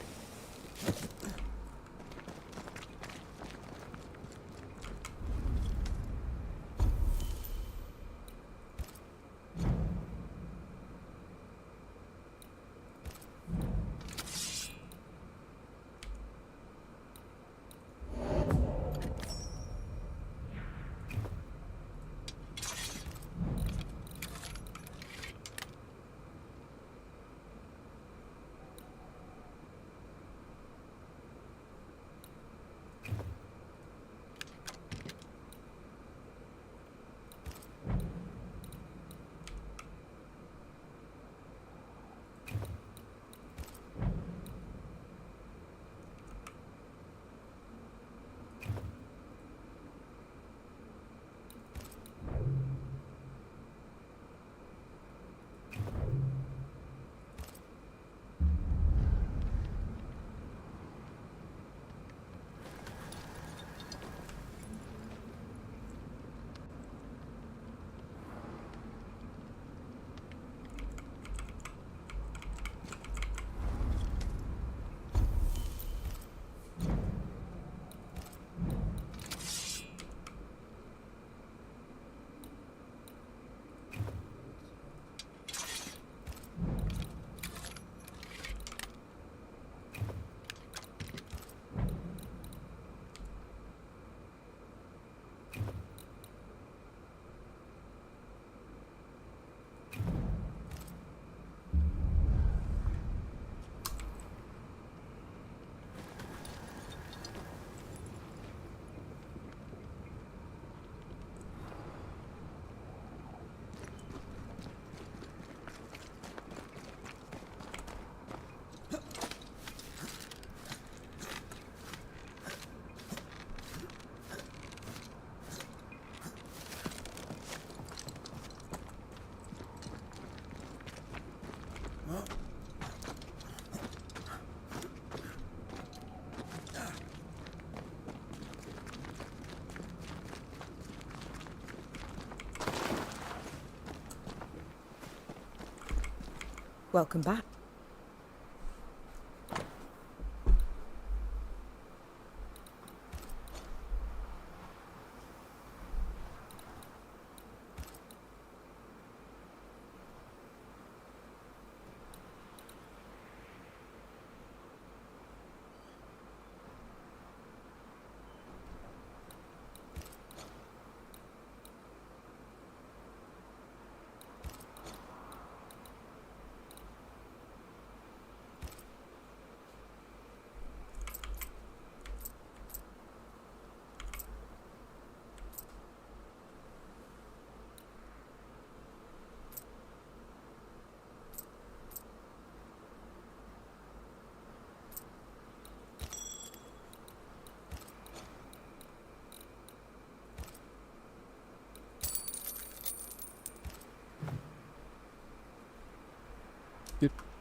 Welcome back.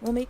We'll meet.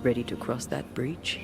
Ready to cross that breach?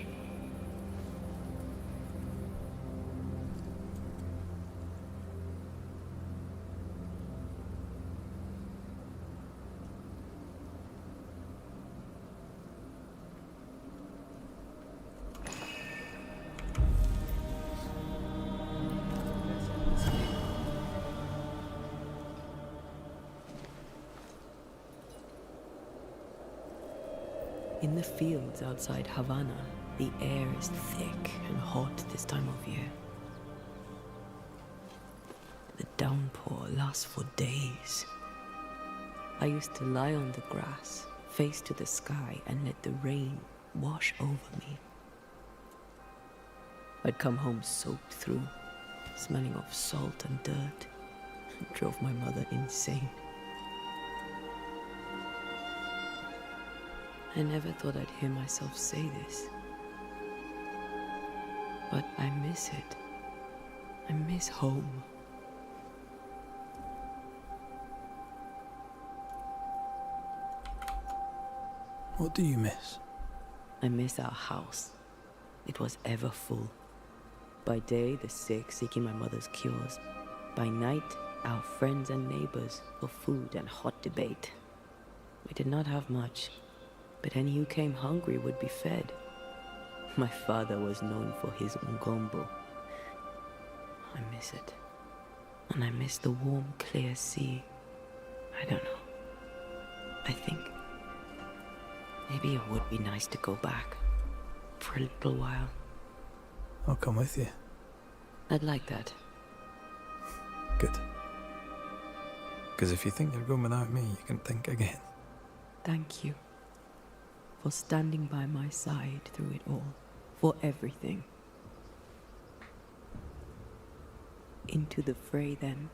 In the fields outside Havana, the air is thick and hot this time of year. The downpour lasts for days. I used to lie on the grass, face to the sky, and let the rain wash over me. I'd come home soaked through, smelling of salt and dirt. It drove my mother insane. I never thought I'd hear myself say this. But I miss it. I miss home. What do you miss? I miss our house. It was ever full. By day, the sick seeking my mother's cures. By night, our friends and neighbors for food and hot debate. We did not have much, but any who came hungry would be fed. My father was known for his ngombo. I miss it. And I miss the warm, clear sea. I don't know. I think maybe it would be nice to go back for a little while. I'll come with you. I'd like that. Good. Because if you think you're going without me, you can think again. Thank you for standing by my side through it all, for everything. Into the fray, then.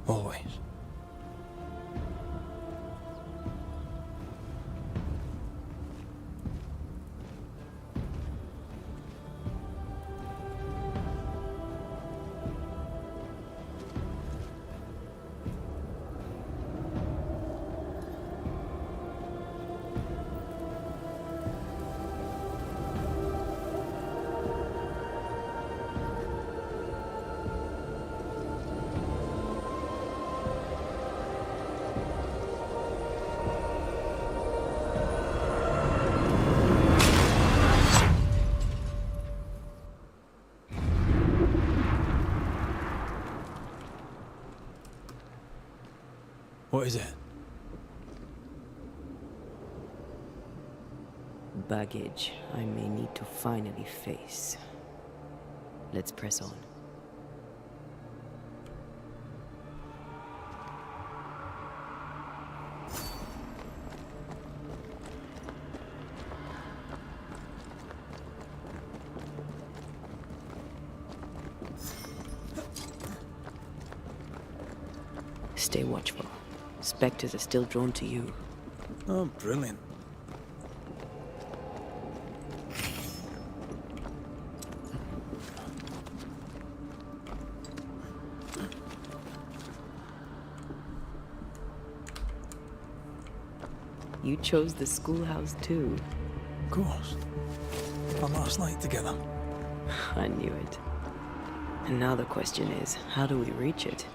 Always. What is it? Baggage I may need to finally face. Let's press on. Stay watchful. Spectres are still drawn to you. Oh, brilliant. You chose the schoolhouse too. Of course. Our last night together. I knew it. And now the question is, how do we reach it?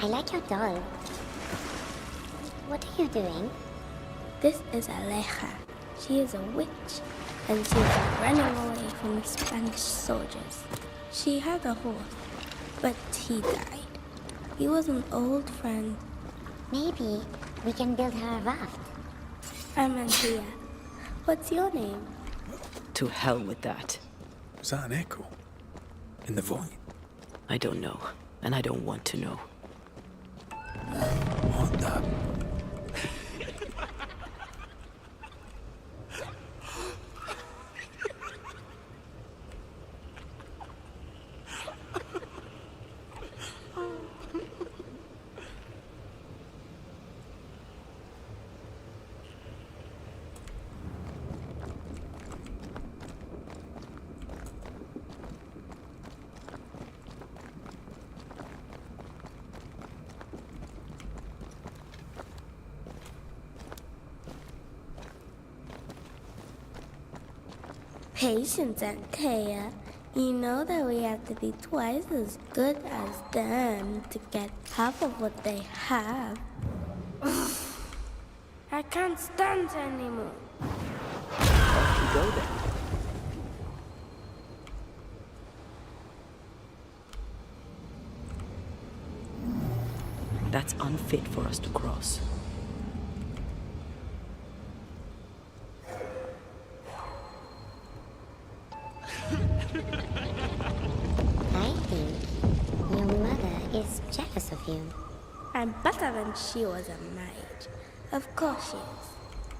I like your doll. What are you doing? This is Aleja. She is a witch, and she is running away from the Spanish soldiers. She had a horse, but he died. He was an old friend. Maybe we can build her a raft. I'm Andrea. What's your name? To hell with that. Was that an echo? In the void? I don't know, and I don't want to know. What the? Patience, Antea. You know that we have to be twice as good as them to get half of what they have. I can't stand anymore. Off you go then. That's unfit for us to cross. I think your mother is jealous of you. I'm better than she was a mage. Of course she is.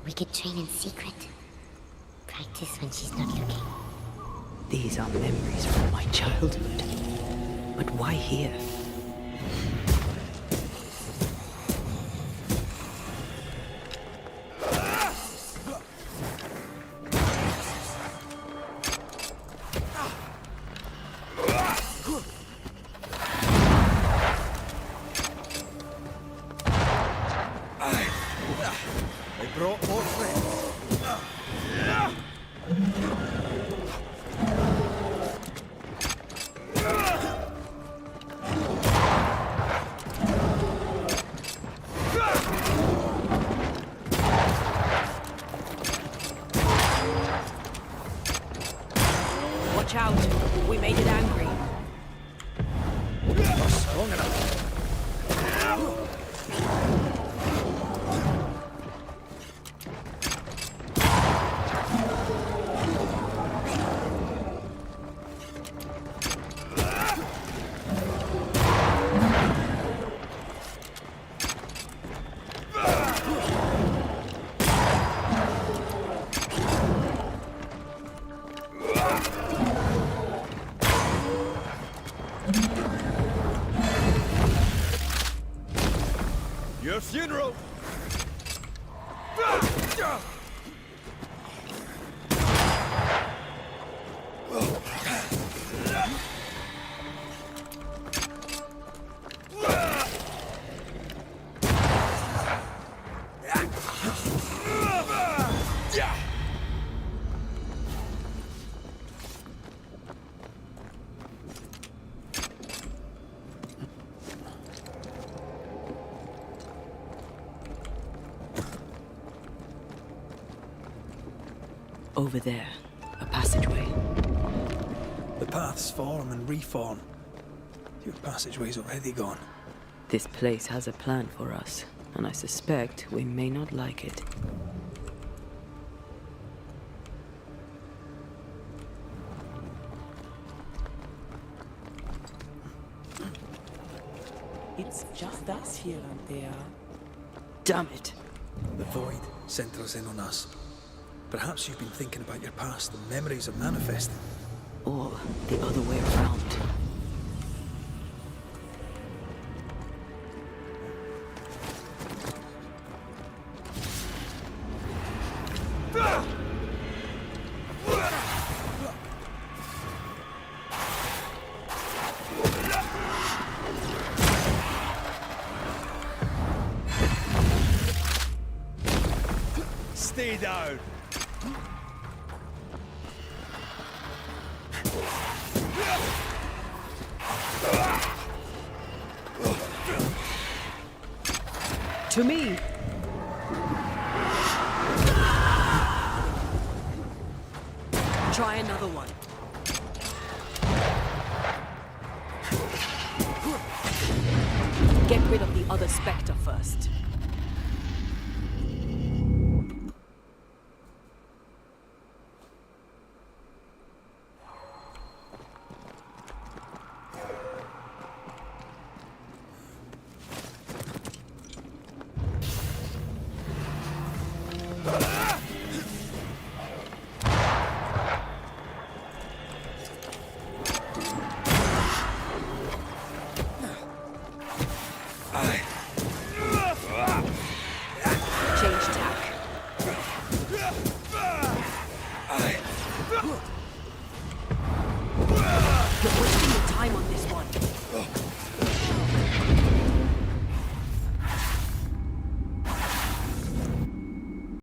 We could train in secret. Practice when she's not looking. These are memories from my childhood. But why here? They brought more friends. Watch out! We made it angry. Strong enough. Your funeral! Over there, a passageway. The paths form and reform. Your passageway's already gone. This place has a plan for us, and I suspect we may not like it. It's just us here and there. Damn it! The void centers in on us. Perhaps you've been thinking about your past and memories are manifesting. Or the other way around. Stay down! To me! Try another one. Get rid of the other Spectre first. You're wasting your time on this one.